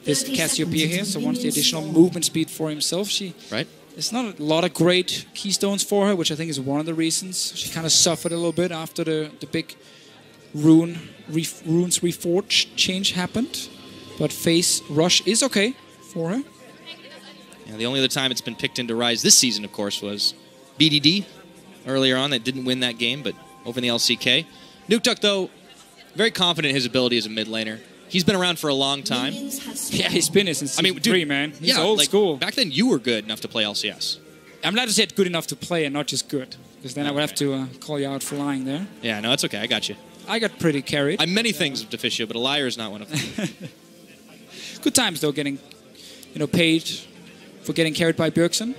this Cassiopeia here, so wants the additional movement speed for himself. There's not a lot of great keystones for her, which I think is one of the reasons. She kind of suffered a little bit after the big Runes Reforged change happened. But Phase Rush is okay for her. Yeah, the only other time it's been picked into Ryze this season, of course, was BDD earlier on. That didn't win that game, but over in the LCK. Nukdog, though, very confident in his ability as a mid laner. He's been around for a long time. Yeah, he's been here since season 3, man. He's old school. Back then, you were good enough to play LCS. I'm glad to say good enough to play and not just good, because then I would have to call you out for lying there. Yeah, no, it's okay. I got you. I got pretty carried. I'm many things of Deficio, but a liar is not one of them. Good times, though, getting paid for getting carried by Bjergsen.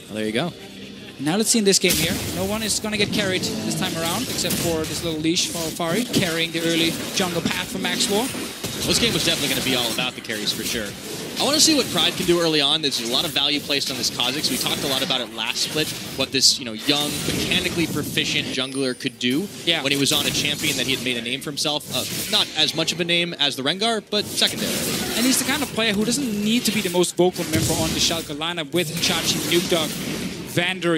Well, there you go. Now let's see in this game here. No one is going to get carried this time around, except for this little leash for Alfari, carrying the early jungle path for Maxwell. This game was definitely going to be all about the carries for sure. I want to see what Pride can do early on. There's a lot of value placed on this Kha'Zix. We talked a lot about it last split, what this young, mechanically proficient jungler could do when he was on a champion that he had made a name for himself. Not as much of a name as the Rengar, but secondary. And he's the kind of player who doesn't need to be the most vocal member on the Schalke lineup with Chachi, Nukdog, Vander,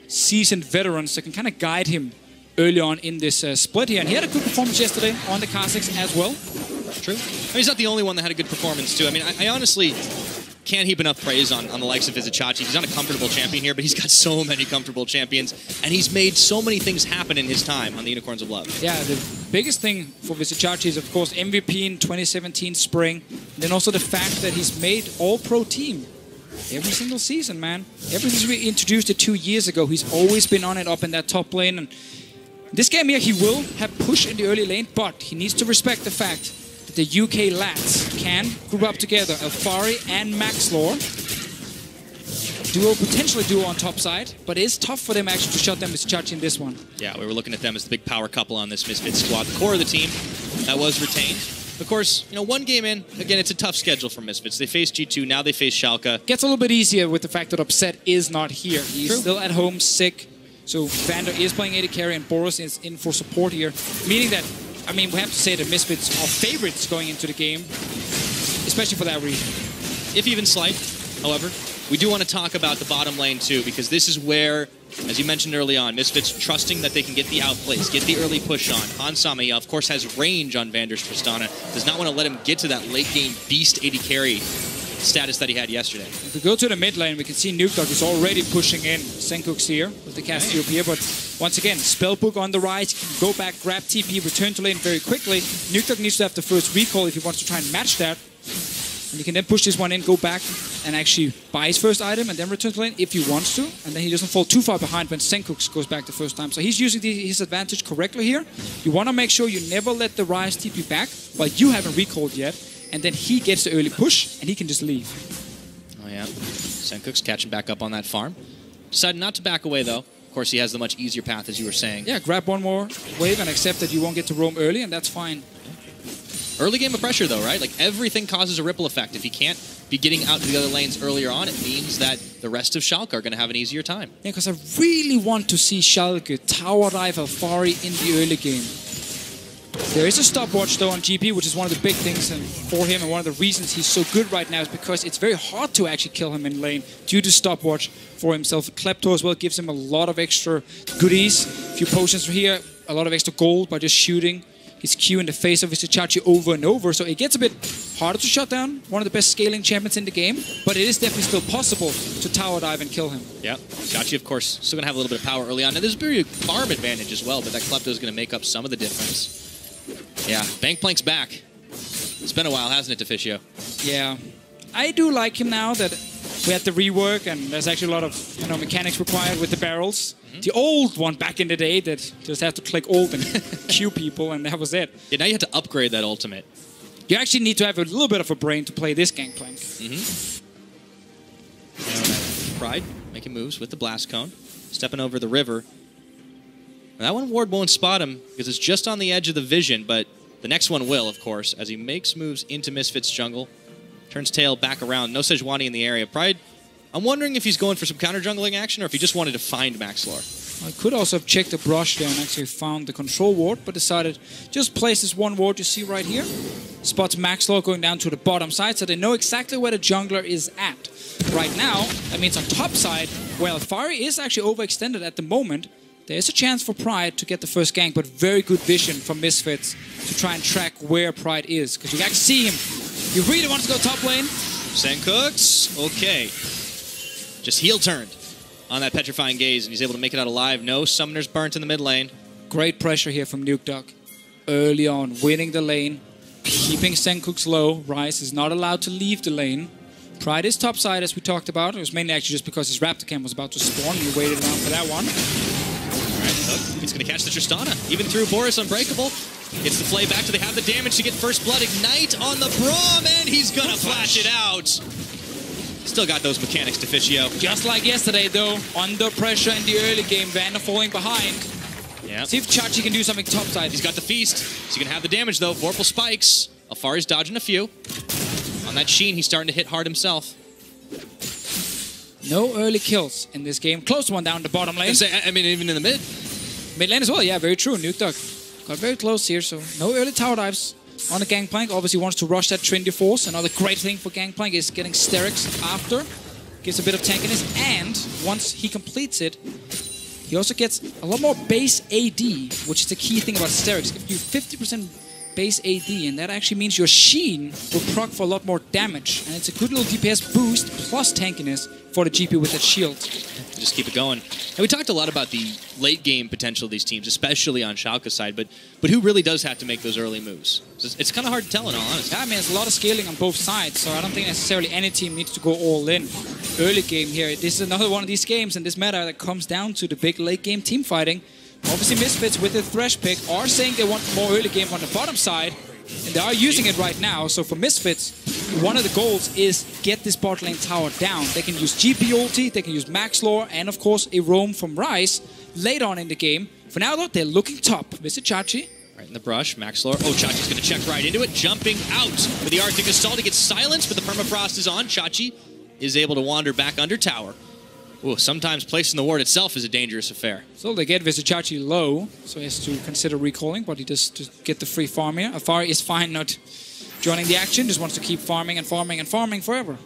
seasoned veterans that can kind of guide him early on in this split here. And he had a good performance yesterday on the Kha'Zix as well. True. I mean, he's not the only one that had a good performance, too. I mean, I honestly can't heap enough praise on the likes of Vizichachi. He's not a comfortable champion here, but he's got so many comfortable champions, and he's made so many things happen in his time on the Unicorns of Love. Yeah, the biggest thing for Vizichachi is, of course, MVP in 2017 spring, and then also the fact that he's made all-pro team every single season, man. Ever since we introduced it 2 years ago, he's always been on it up in that top lane. And this game here, he will have push in the early lane, but he needs to respect the fact that the UK lads can group up together. Alfari and Maxlore. Potentially duo on top side, but it is tough for them actually to shut them as Chachi in this one. Yeah, we were looking at them as the big power couple on this Misfits squad. The core of the team that was retained. Of course, one game in, again, it's a tough schedule for Misfits. They face G2, now they face Schalke. Gets a little bit easier with the fact that Upset is not here. He's still at home, sick. So Vander is playing AD carry and Boris is in for support here. Meaning that, I mean, we have to say that Misfits are favorites going into the game, especially for that reason. If even slight, however, we do want to talk about the bottom lane too, because this is where, as you mentioned early on, Misfits trusting that they can get the outplays, get the early push on. Hansama, of course, has range on Vander's Tristana. Does not want to let him get to that late game beast AD carry status that he had yesterday. If we go to the mid lane, we can see Nukedog is already pushing in Senkuk's here with the Cassiopeia, but once again, Spellbook on the rise, he can go back, grab TP, return to lane very quickly. Nukedog needs to have the first recall if he wants to try and match that. And he can then push this one in, go back, and actually buy his first item and then return to lane if he wants to. And then he doesn't fall too far behind when Senkuk goes back the first time. So he's using his advantage correctly here. You want to make sure you never let the Rise TP back while you haven't recalled yet. And then he gets the early push and he can just leave. Oh yeah, Senkuk's catching back up on that farm. Decided not to back away though. Of course, he has the much easier path as you were saying. Yeah, grab one more wave and accept that you won't get to roam early, and that's fine. Early game of pressure though, right? Like everything causes a ripple effect. If he can't be getting out to the other lanes earlier on, it means that the rest of Schalke are going to have an easier time. Yeah, because I really want to see Schalke tower dive Alfari in the early game. There is a stopwatch though on GP, which is one of the big things for him, and one of the reasons he's so good right now is because it's very hard to actually kill him in lane due to stopwatch for himself. Klepto as well gives him a lot of extra goodies. A few potions here, a lot of extra gold by just shooting his Q in the face of his Itachi over and over, so it gets a bit harder to shut down one of the best scaling champions in the game, but it is definitely still possible to tower dive and kill him. Yeah, Itachi of course still gonna have a little bit of power early on, and there's a very farm advantage as well, but that Klepto is gonna make up some of the difference. Yeah, Bankplank's back. It's been a while, hasn't it, Deficio? Yeah, I do like him now that we had the rework, and there's actually a lot of mechanics required with the barrels. The old one back in the day that just had to click ult and Q people, and that was it. Yeah, now you have to upgrade that ultimate. You actually need to have a little bit of a brain to play this Gangplank. Pride making moves with the Blast Cone, stepping over the river. That one Ward won't spot him because it's just on the edge of the vision, but the next one will, of course, as he makes moves into Misfits jungle. Turns tail back around. No Sejuani in the area. Pride, I'm wondering if he's going for some counter-jungling action or if he just wanted to find Maxlor. I could also have checked the brush there and actually found the control ward, but decided just place this one ward you see right here. Spots Maxlor going down to the bottom side, so they know exactly where the jungler is at. Right now, that means on top side, well, Alfari is actually overextended at the moment. There is a chance for Pride to get the first gank, but very good vision from Misfits to try and track where Pride is, because you can see him. He really wants to go top lane. Senkuk's okay. Just heel turned on that Petrifying Gaze, and he's able to make it out alive. No Summoners burnt in the mid lane. Great pressure here from Nukedog. Early on, winning the lane, keeping Senkuk's low. Rise is not allowed to leave the lane. Pride is topside, as we talked about. It was mainly actually just because his Raptor Cam was about to spawn. He waited around for that one. Alright, he's going to catch the Tristana. Even through Boris Unbreakable. Gets the flay back. Do they have the damage to get first blood? Ignite on the Braum, and he's going to flash it out. Still got those mechanics, Deficio. Just like yesterday, though. Under pressure in the early game. Vander falling behind. Yeah. See if Chachi can do something topside. He's got the feast. He's going to have the damage, though. Vorpal spikes. Alfari's dodging a few. On that Sheen, he's starting to hit hard himself. No early kills in this game. Close one down the bottom lane. I mean, even in the mid. Mid lane as well, yeah, very true. Nukedog got very close here, so no early tower dives on the Gangplank. Obviously wants to rush that Trinity Force. Another great thing for Gangplank is getting Sterix after. Gives a bit of tankiness, and once he completes it, he also gets a lot more base AD, which is the key thing about Sterix. Gives you 50% base AD, and that actually means your Sheen will proc for a lot more damage. And it's a good little DPS boost plus tankiness for the GP with that shield. Just keep it going. And we talked a lot about the late game potential of these teams, especially on Schalke's side, but who really does have to make those early moves? It's kind of hard to tell in all honesty. Yeah, I mean, there's a lot of scaling on both sides, so I don't think necessarily any team needs to go all in early game here. This is another one of these games in this meta that comes down to the big late game team fighting. Obviously, Misfits with the Thresh pick are saying they want more early game on the bottom side, and they are using it right now. So for Misfits, one of the goals is get this bot lane tower down. They can use GP ulti, they can use Maxlor, and of course a roam from Rise later on in the game. For now though, they're looking top. Mr. Chachi. Right in the brush, Maxlor. Oh, Chachi's going to check right into it, jumping out with the Arctic Assault. He gets silenced, but the Permafrost is on. Chachi is able to wander back under tower. Ooh, sometimes placing the ward itself is a dangerous affair. So they get Vizichachi low, so he has to consider recalling, but he does to get the free farm here. Alfari is fine not joining the action, just wants to keep farming and farming and farming forever.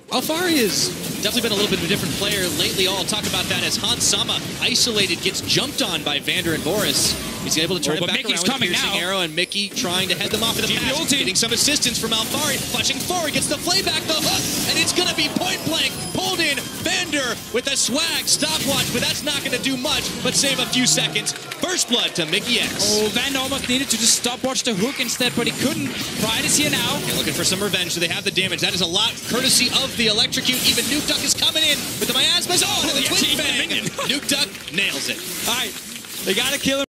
Alfari has definitely been a little bit of a different player lately. I'll talk about that as Hans Sama, isolated, gets jumped on by Vander and Boris. He's able to turn it back Mickey's around with coming a piercing now. arrow, and Mickey trying to head them off in the Keep pass. ulti. Getting some assistance from Alfari, flashing forward, gets the play back, the hook, and it's going to be point blank. Pulled in, Vander with a swag stopwatch, but that's not going to do much, but save a few seconds. First blood to Mickey X. Oh, Vander almost needed to just stopwatch the hook instead, but he couldn't. Pride is here now. They're looking for some revenge, so they have the damage. That is a lot courtesy of the electrocute. Even Nuke Duck is coming in with the miasmas. Oh, and the twin bang. Nuke Duck nails it. All right, they got to kill him.